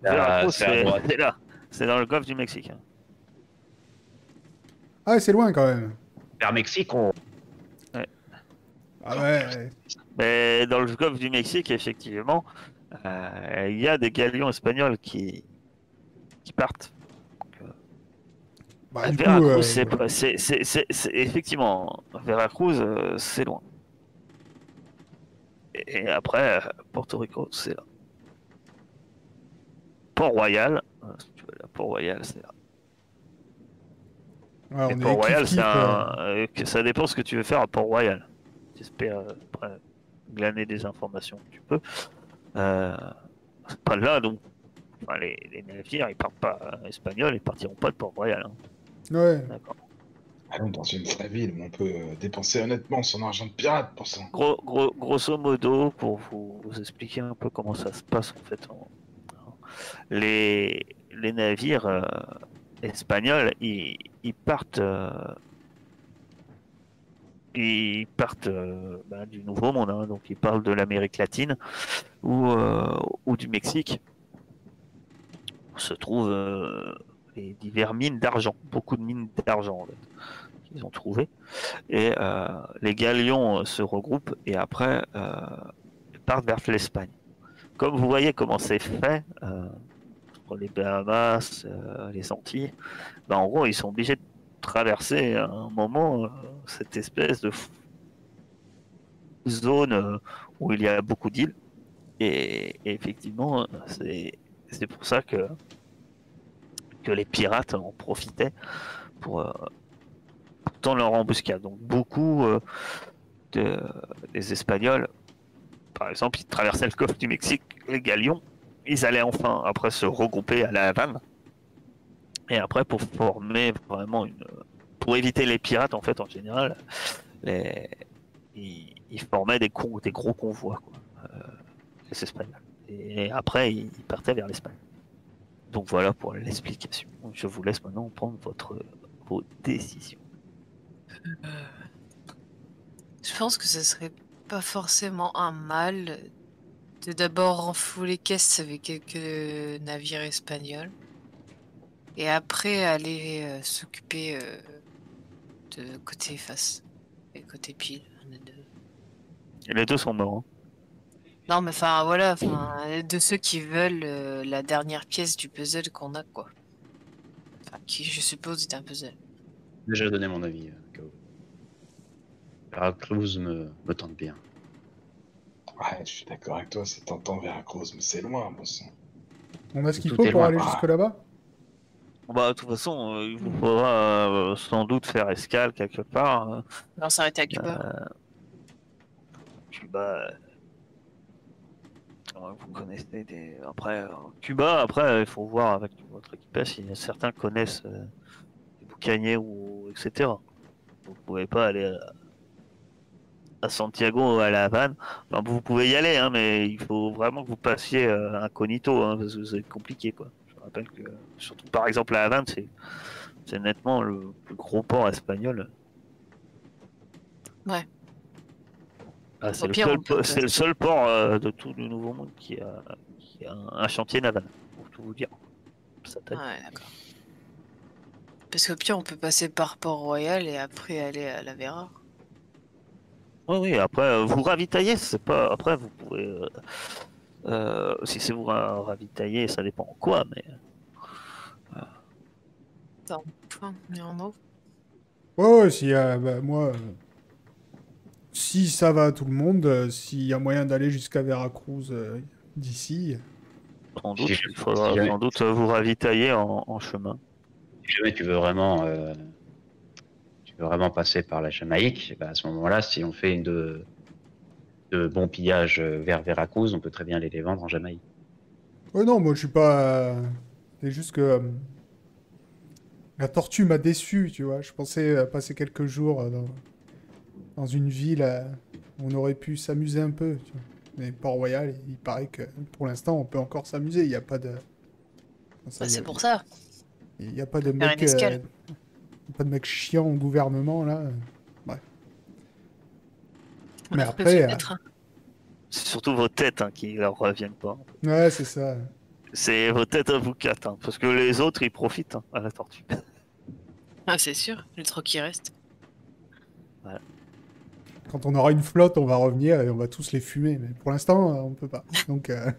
Veracruz, c'est à droite. c'est là. C'est dans le golfe du Mexique. Hein. Ah, c'est loin quand même. Vers Mexique, on... Ah ouais. Mais dans le golfe du Mexique, effectivement, il y a des galions espagnols qui partent. Bah, du coup, Veracruz, c'est effectivement, Veracruz, c'est loin. Et après, Porto Rico, c'est là. Port-Royal, si tu veux, là, Port-Royal, c'est là. ouais, Et on est Port-Royal, kiff-kiff, ça dépend ce que tu veux faire à Port-Royal. J'espère après glaner des informations que tu peux. C'est pas là, donc enfin, les navires, ils partent pas espagnols, ils partiront pas de Port-Royal. Hein. Ouais. D'accord. Allons dans une vraie ville où on peut dépenser honnêtement son argent de pirate pour ça. Grosso modo, pour vous expliquer un peu comment ça se passe en fait, les navires espagnols, ils partent. Ils partent du Nouveau Monde, hein, donc ils parlent de l'Amérique latine ou du Mexique, où se trouvent les divers mines d'argent, beaucoup de mines d'argent en fait, qu'ils ont trouvées. Et les galions se regroupent et après ils partent vers l'Espagne. Comme vous voyez comment c'est fait, entre les Bahamas, les Antilles, en gros ils sont obligés de traverser à un moment cette espèce de zone où il y a beaucoup d'îles et effectivement c'est pour ça que les pirates en profitaient pour tendre leur embuscade. Donc beaucoup des Espagnols, par exemple, ils traversaient le golfe du Mexique, les galions, ils allaient enfin après se regrouper à la Havane. Et après, pour former vraiment pour éviter les pirates, en fait, en général, ils ils formaient des gros convois, quoi, les Espagnols. Et après, ils partaient vers l'Espagne. Donc voilà pour l'explication. Je vous laisse maintenant prendre vos décisions. Je pense que ce serait pas forcément un mal de d'abord renflouer les caisses avec quelques navires espagnols et après aller s'occuper de côté face et côté pile. Un des deux. Et les deux sont morts. Hein. Non, mais enfin voilà, de ceux qui veulent la dernière pièce du puzzle qu'on a, quoi. Enfin, qui je suppose est un puzzle. Déjà donné mon avis, Kao. Veracruz me tente bien. Ouais, je suis d'accord avec toi, c'est tentant Veracruz, mais c'est loin, bon sang. On a ce qu'il Tout faut est pour loin. aller jusque là-bas? Bah, de toute façon, il vous faudra sans doute faire escale quelque part. On s'arrêter à Cuba. Cuba, vous connaissez des. Après, Cuba, après, il faut voir avec votre équipage si certains connaissent des boucaniers ou etc. Vous pouvez pas aller à Santiago ou à La Havane. Enfin, vous pouvez y aller, hein, mais il faut vraiment que vous passiez incognito, hein, parce que c'est compliqué, quoi. Je rappelle que, surtout par exemple, La Havane, c'est nettement le plus gros port espagnol. Ouais. Ah, c'est Au pire, on peut c'est le seul port de tout le Nouveau Monde qui a un chantier naval, pour tout vous dire. Ça taille. Ouais, d'accord. Parce qu'au pire, on peut passer par Port-Royal et après aller à la Vera. Oui, oui, après, vous ravitaillez, c'est pas. Après, vous pouvez. Si c'est vous ravitailler, ça dépend en quoi, mais. Enfin, mais en eau. Ouais, si, bah, moi, si ça va à tout le monde, s'il y a moyen d'aller jusqu'à Veracruz d'ici. Sans doute, Si il faudra jamais- sans doute vous ravitailler en chemin. Si jamais tu veux vraiment passer par la Jamaïque, bah à ce moment-là, si on fait de bons pillages vers Veracruz, on peut très bien aller les vendre en Jamaïque. Ouais, non, moi je suis pas. C'est juste que la tortue m'a déçu, tu vois. Je pensais passer quelques jours dans une ville où on aurait pu s'amuser un peu, tu vois. Mais Port-Royal, il paraît que pour l'instant, on peut encore s'amuser. Il n'y a pas de. Ça, Bah, c'est pour ça. Il n'y a pas de Faire mec. une escale. Pas de mec chiant au gouvernement, là. Bref. Mais Ouais, après, peut-être, hein. C'est surtout vos têtes hein, qui leur reviennent pas. Ouais, c'est ça. C'est vos têtes à vous quatre, hein, parce que les autres ils profitent hein, à la tortue. Ah, c'est sûr, le trop qui reste. Quand on aura une flotte, on va revenir et on va tous les fumer. Mais pour l'instant, on peut pas. Donc, Ça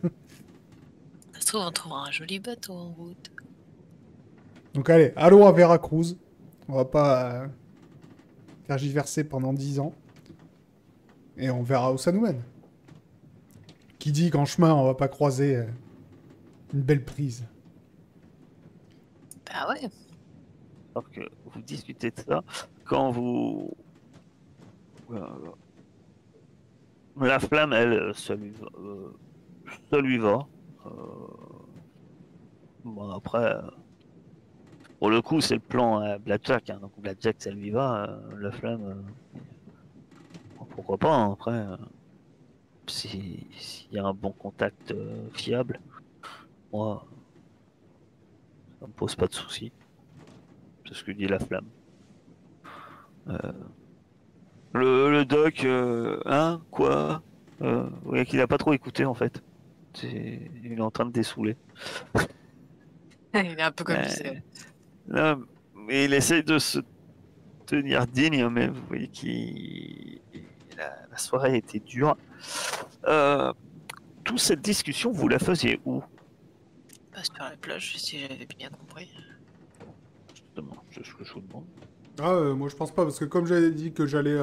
se trouve, on trouvera un joli bateau en route. donc allez, allons à Veracruz. On va pas tergiverser pendant 10 ans. Et on verra où ça nous mène. Qui dit qu'en chemin, on va pas croiser une belle prise. Bah ouais. Alors que vous discutez de ça, quand vous. La flamme, elle, ça lui va. Bon, après, pour le coup, c'est le plan Blackjack. Hein, donc Blackjack, ça lui va. La flamme, pourquoi pas. Hein, après, s'il y a un bon contact fiable, moi, ça me pose pas de soucis. C'est ce que dit la flamme. Le doc, hein, quoi vous voyez qu'il a pas trop écouté en fait. Il est en train de dessouler. Il est un peu comme ça. Non, mais il essaie de se tenir digne, mais vous voyez la soirée était dure. Toute cette discussion, vous la faisiez où? Passe par la plage, si j'avais bien compris. Justement, c'est ce que je vous demande. Ah, moi je pense pas, parce que comme j'avais dit que j'allais.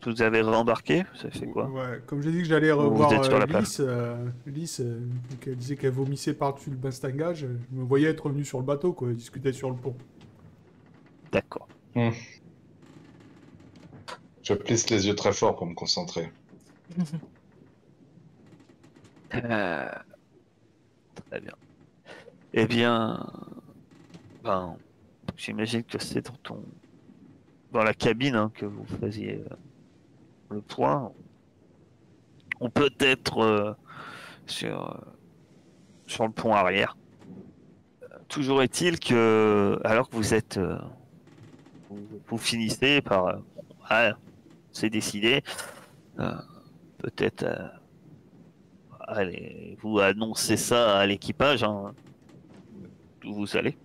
Vous avez rembarqué? Ça fait quoi? Ouais, comme j'ai dit que j'allais Vous revoir êtes sur la plage. Lys, qu'elle disait qu'elle vomissait par-dessus le bastingage, je me voyais être revenu sur le bateau, quoi, discuter sur le pont. D'accord. Je plisse les yeux très fort pour me concentrer. Très bien. Eh bien, ben, j'imagine que c'est dans la cabine hein, que vous faisiez le point. On peut être sur le pont arrière. Toujours est-il que, alors que vous êtes, vous finissez par, c'est décidé, peut-être, allez, vous annoncez ça à l'équipage, hein, d'où vous allez.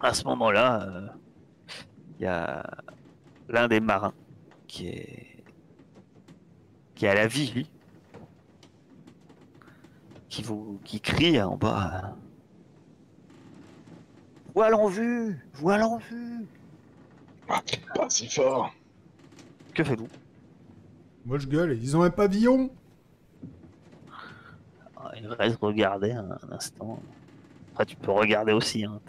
À ce moment-là, il y a l'un des marins qui est à la vigie, qui crie en bas. Voile en vue! Voile en vue! Ah, pas si fort. Que faites-vous? Moi je gueule, ils ont un pavillon. Il reste regarder un instant. Après, tu peux regarder aussi. Hein.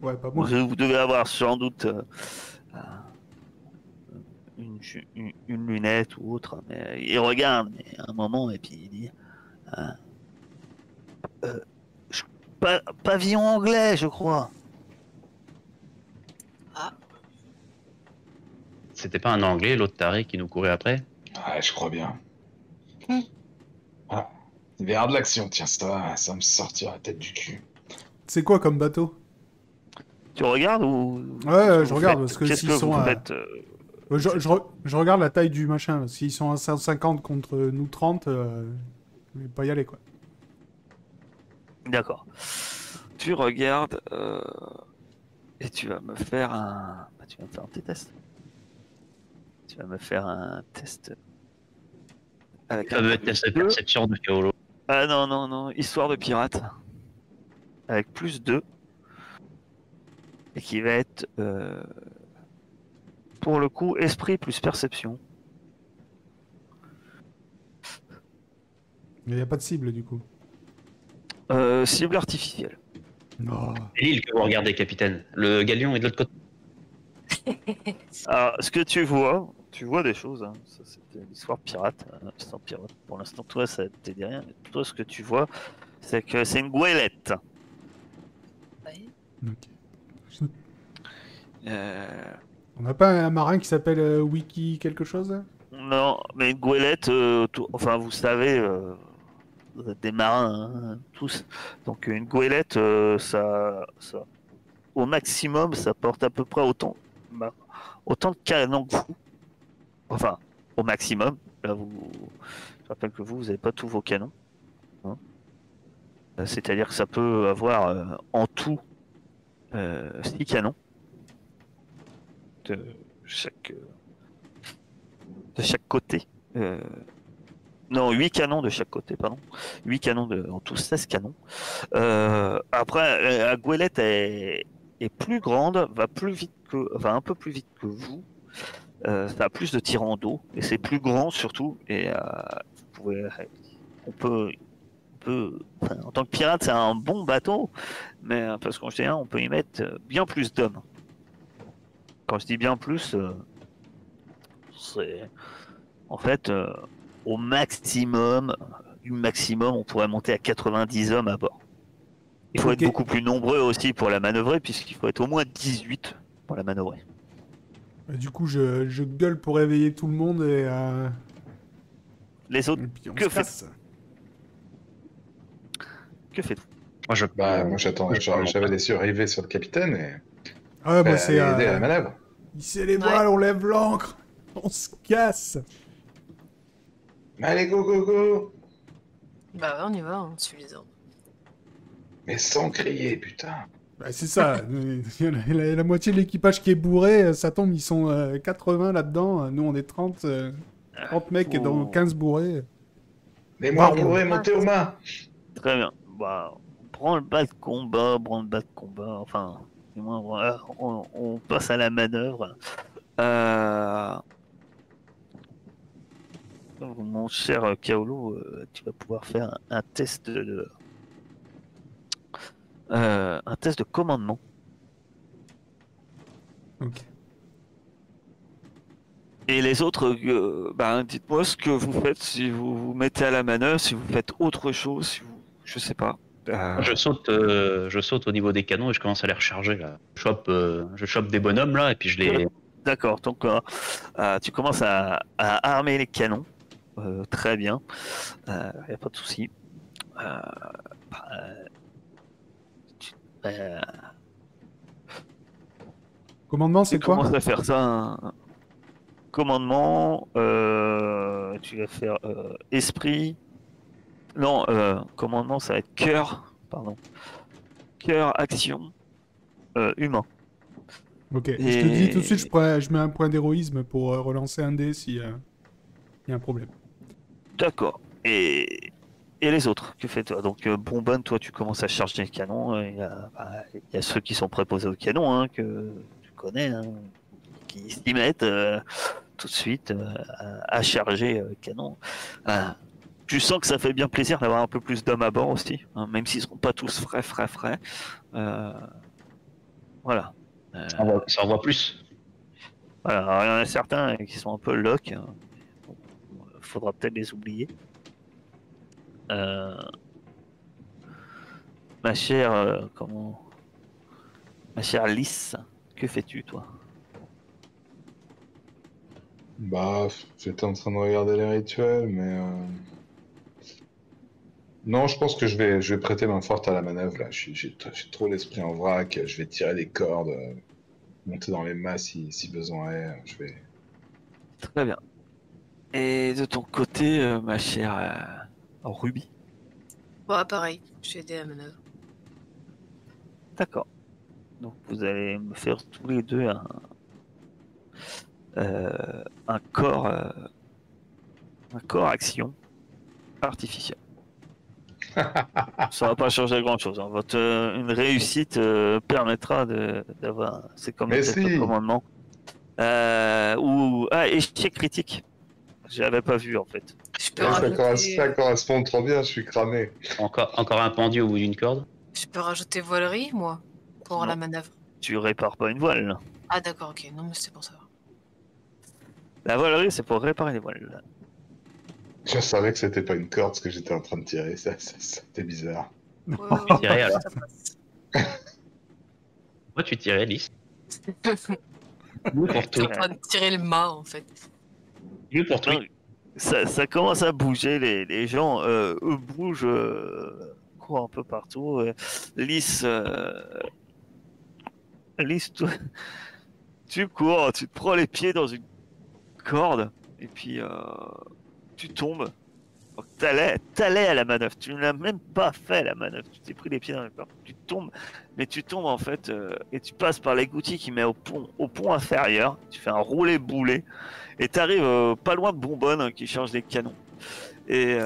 Ouais, pas moi. Vous devez avoir sans doute une lunette ou autre. Mais il regarde un moment et puis il dit pavillon anglais, je crois. C'était pas un anglais, l'autre taré qui nous courait après? Ouais, je crois bien. Ah, il va y avoir de l'action, tiens, ça me sortira la tête du cul. C'est quoi comme bateau? Tu regardes ou Ouais, je regarde parce que qu'est-ce s'ils que sont vous à... faites Je regarde la taille du machin. S'ils sont à 150 contre nous 30, je vais pas y aller quoi. D'accord. Tu regardes et tu vas me faire un. Bah, tu vas me faire un petit test. Tu vas me faire un test. Avec Ça veut être test de perception de Kaolo. Ah non, non, non. Histoire de pirate. Avec plus 2. Et qui va être. Pour le coup, esprit plus perception. Il n'y a pas de cible du coup. Cible artificielle. Non. C'est l'île que vous regardez, capitaine. Le galion est de l'autre côté. Alors, ce que tu vois des choses. Hein. Ça, c'était l'histoire pirate. Sans pirate. Pour l'instant, toi, ça te dit rien. Mais toi, ce que tu vois, c'est que c'est une goélette. Ouais. Ok. On n'a pas un marin qui s'appelle Wiki quelque chose? Non, mais une goélette, enfin, vous savez, vous êtes des marins, hein, tous. Donc, une goélette, ça, au maximum, ça porte à peu près autant de canons que vous. Enfin, au maximum. Là, je rappelle que vous n'avez pas tous vos canons. Hein. C'est-à-dire que ça peut avoir en tout 6 canons de chaque côté. Non, 8 canons de chaque côté, pardon. 8 canons en tout 16 canons. Après, la goélette est plus grande, va un peu plus vite que vous. Ça a plus de tirants d'eau et c'est plus grand surtout. Et on peut, enfin, en tant que pirate, c'est un bon bateau, mais parce qu'en général, on peut y mettre bien plus d'hommes. Quand je dis bien plus, c'est en fait au maximum, on pourrait monter à 90 hommes à bord. Il faut être beaucoup plus nombreux aussi pour la manœuvrer, puisqu'il faut être au moins 18 pour la manœuvrer. Du coup, je gueule pour réveiller tout le monde et... Les autres, que faites-vous? Que faites-vous? Moi j'attends, j'avais les yeux rivés sur le capitaine et... Ah ouais, moi c'est... aider à la manœuvre. Hissez les voiles, on lève l'ancre. On se casse. Allez, go, go, go. Bah ouais, on y va, on suit les ordres. Mais sans crier, putain. Bah, c'est ça. la moitié de l'équipage qui est bourré, ça tombe, ils sont 80 là-dedans. Nous, on est 30 mecs dans 15 bourrés. Les moins bourrés, montez aux mains. Très bien. Bah, on prend le bas de combat, enfin... On passe à la manœuvre. Mon cher Kaolo, tu vas pouvoir faire un test un test de commandement. Ok. Et les autres, dites-moi ce que vous faites, si vous vous mettez à la manœuvre, si vous faites autre chose, si vous... je sais pas. Je saute au niveau des canons et je commence à les recharger là. Je chope des bonhommes là et puis je les D'accord, donc tu commences à armer les canons. Très bien, il n'y a pas de souci. Euh, euh, Commandement, tu c'est quoi? commences à faire ça. Commandement, tu vas faire esprit. Non, commandement, ça va être cœur. Pardon. Cœur, action, humain. Ok, et je te dis tout de suite, Et je mets un point d'héroïsme pour relancer un dé si y a un problème. d'accord. Et les autres, que fais-toi? Donc, Bonbonne, toi, tu commences à charger les canons. Il y a ceux qui sont préposés au canon, hein, que tu connais, hein, qui s'y mettent tout de suite à charger le canon. Euh, Tu sens que ça fait bien plaisir d'avoir un peu plus d'hommes à bord aussi, hein, même s'ils ne seront pas tous frais. Euh, voilà. Ça envoie plus. Voilà. Alors, il y en a certains qui sont un peu lock. Hein. Bon, faudra peut-être les oublier. Euh, ma chère, ma chère Lys, que fais-tu, toi? Bah, j'étais en train de regarder les rituels, mais non, je pense que je vais prêter main forte à la manœuvre là. J'ai trop l'esprit en vrac. Je vais tirer les cordes, monter dans les mâts si besoin est. Je vais. Très bien. Et de ton côté, ma chère Ruby? Bon, pareil, je vais aider à la manœuvre. D'accord. Donc vous allez me faire tous les deux un corps, action artificiel. Ça va pas changer grand-chose. Hein. Une réussite permettra d'avoir. C'est comme les Mais tests de si! commandement. Échec critique. J'avais pas vu en fait. Je peux Ouais, rajouter, ça correspond trop bien, je suis cramé. Encore un pendu au bout d'une corde. je peux rajouter voilerie, moi, pour la Non. manœuvre. Tu répares pas une voile. Là. Ah d'accord, ok, non mais c'était pour ça. La voilerie, c'est pour réparer les voiles. Je savais que c'était pas une corde ce que j'étais en train de tirer, c'était bizarre. Ouais, Tirer, alors. ça passe. Pourquoi tu tirais, Lys? T'es en train de tirer le mât en fait. Mieux pour toi. Donc, ça commence à bouger, les gens eux bougent, courent un peu partout. Lys, Lys, tu cours, tu te prends les pieds dans une corde et puis tu tombes. Donc, t'allais à la manœuvre, tu ne l'as même pas fait la manœuvre, tu t'es pris les pieds dans la corde, tu tombes, mais tu tombes en fait et tu passes par l'égoutier qui met au pont inférieur, tu fais un roulé-boulet et tu arrives pas loin de Bonbonne hein, qui charge les canons. Et,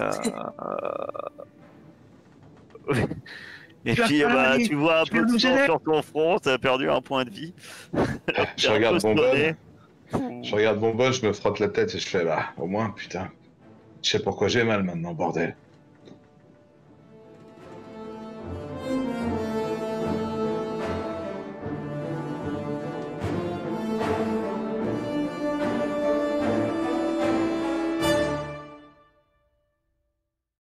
et puis tu vois un peu de sang sur ton front, tu as perdu un point de vie. Je regarde Bonbonne, je me frotte la tête et je fais bah, au moins, putain, je sais pourquoi j'ai mal maintenant, bordel.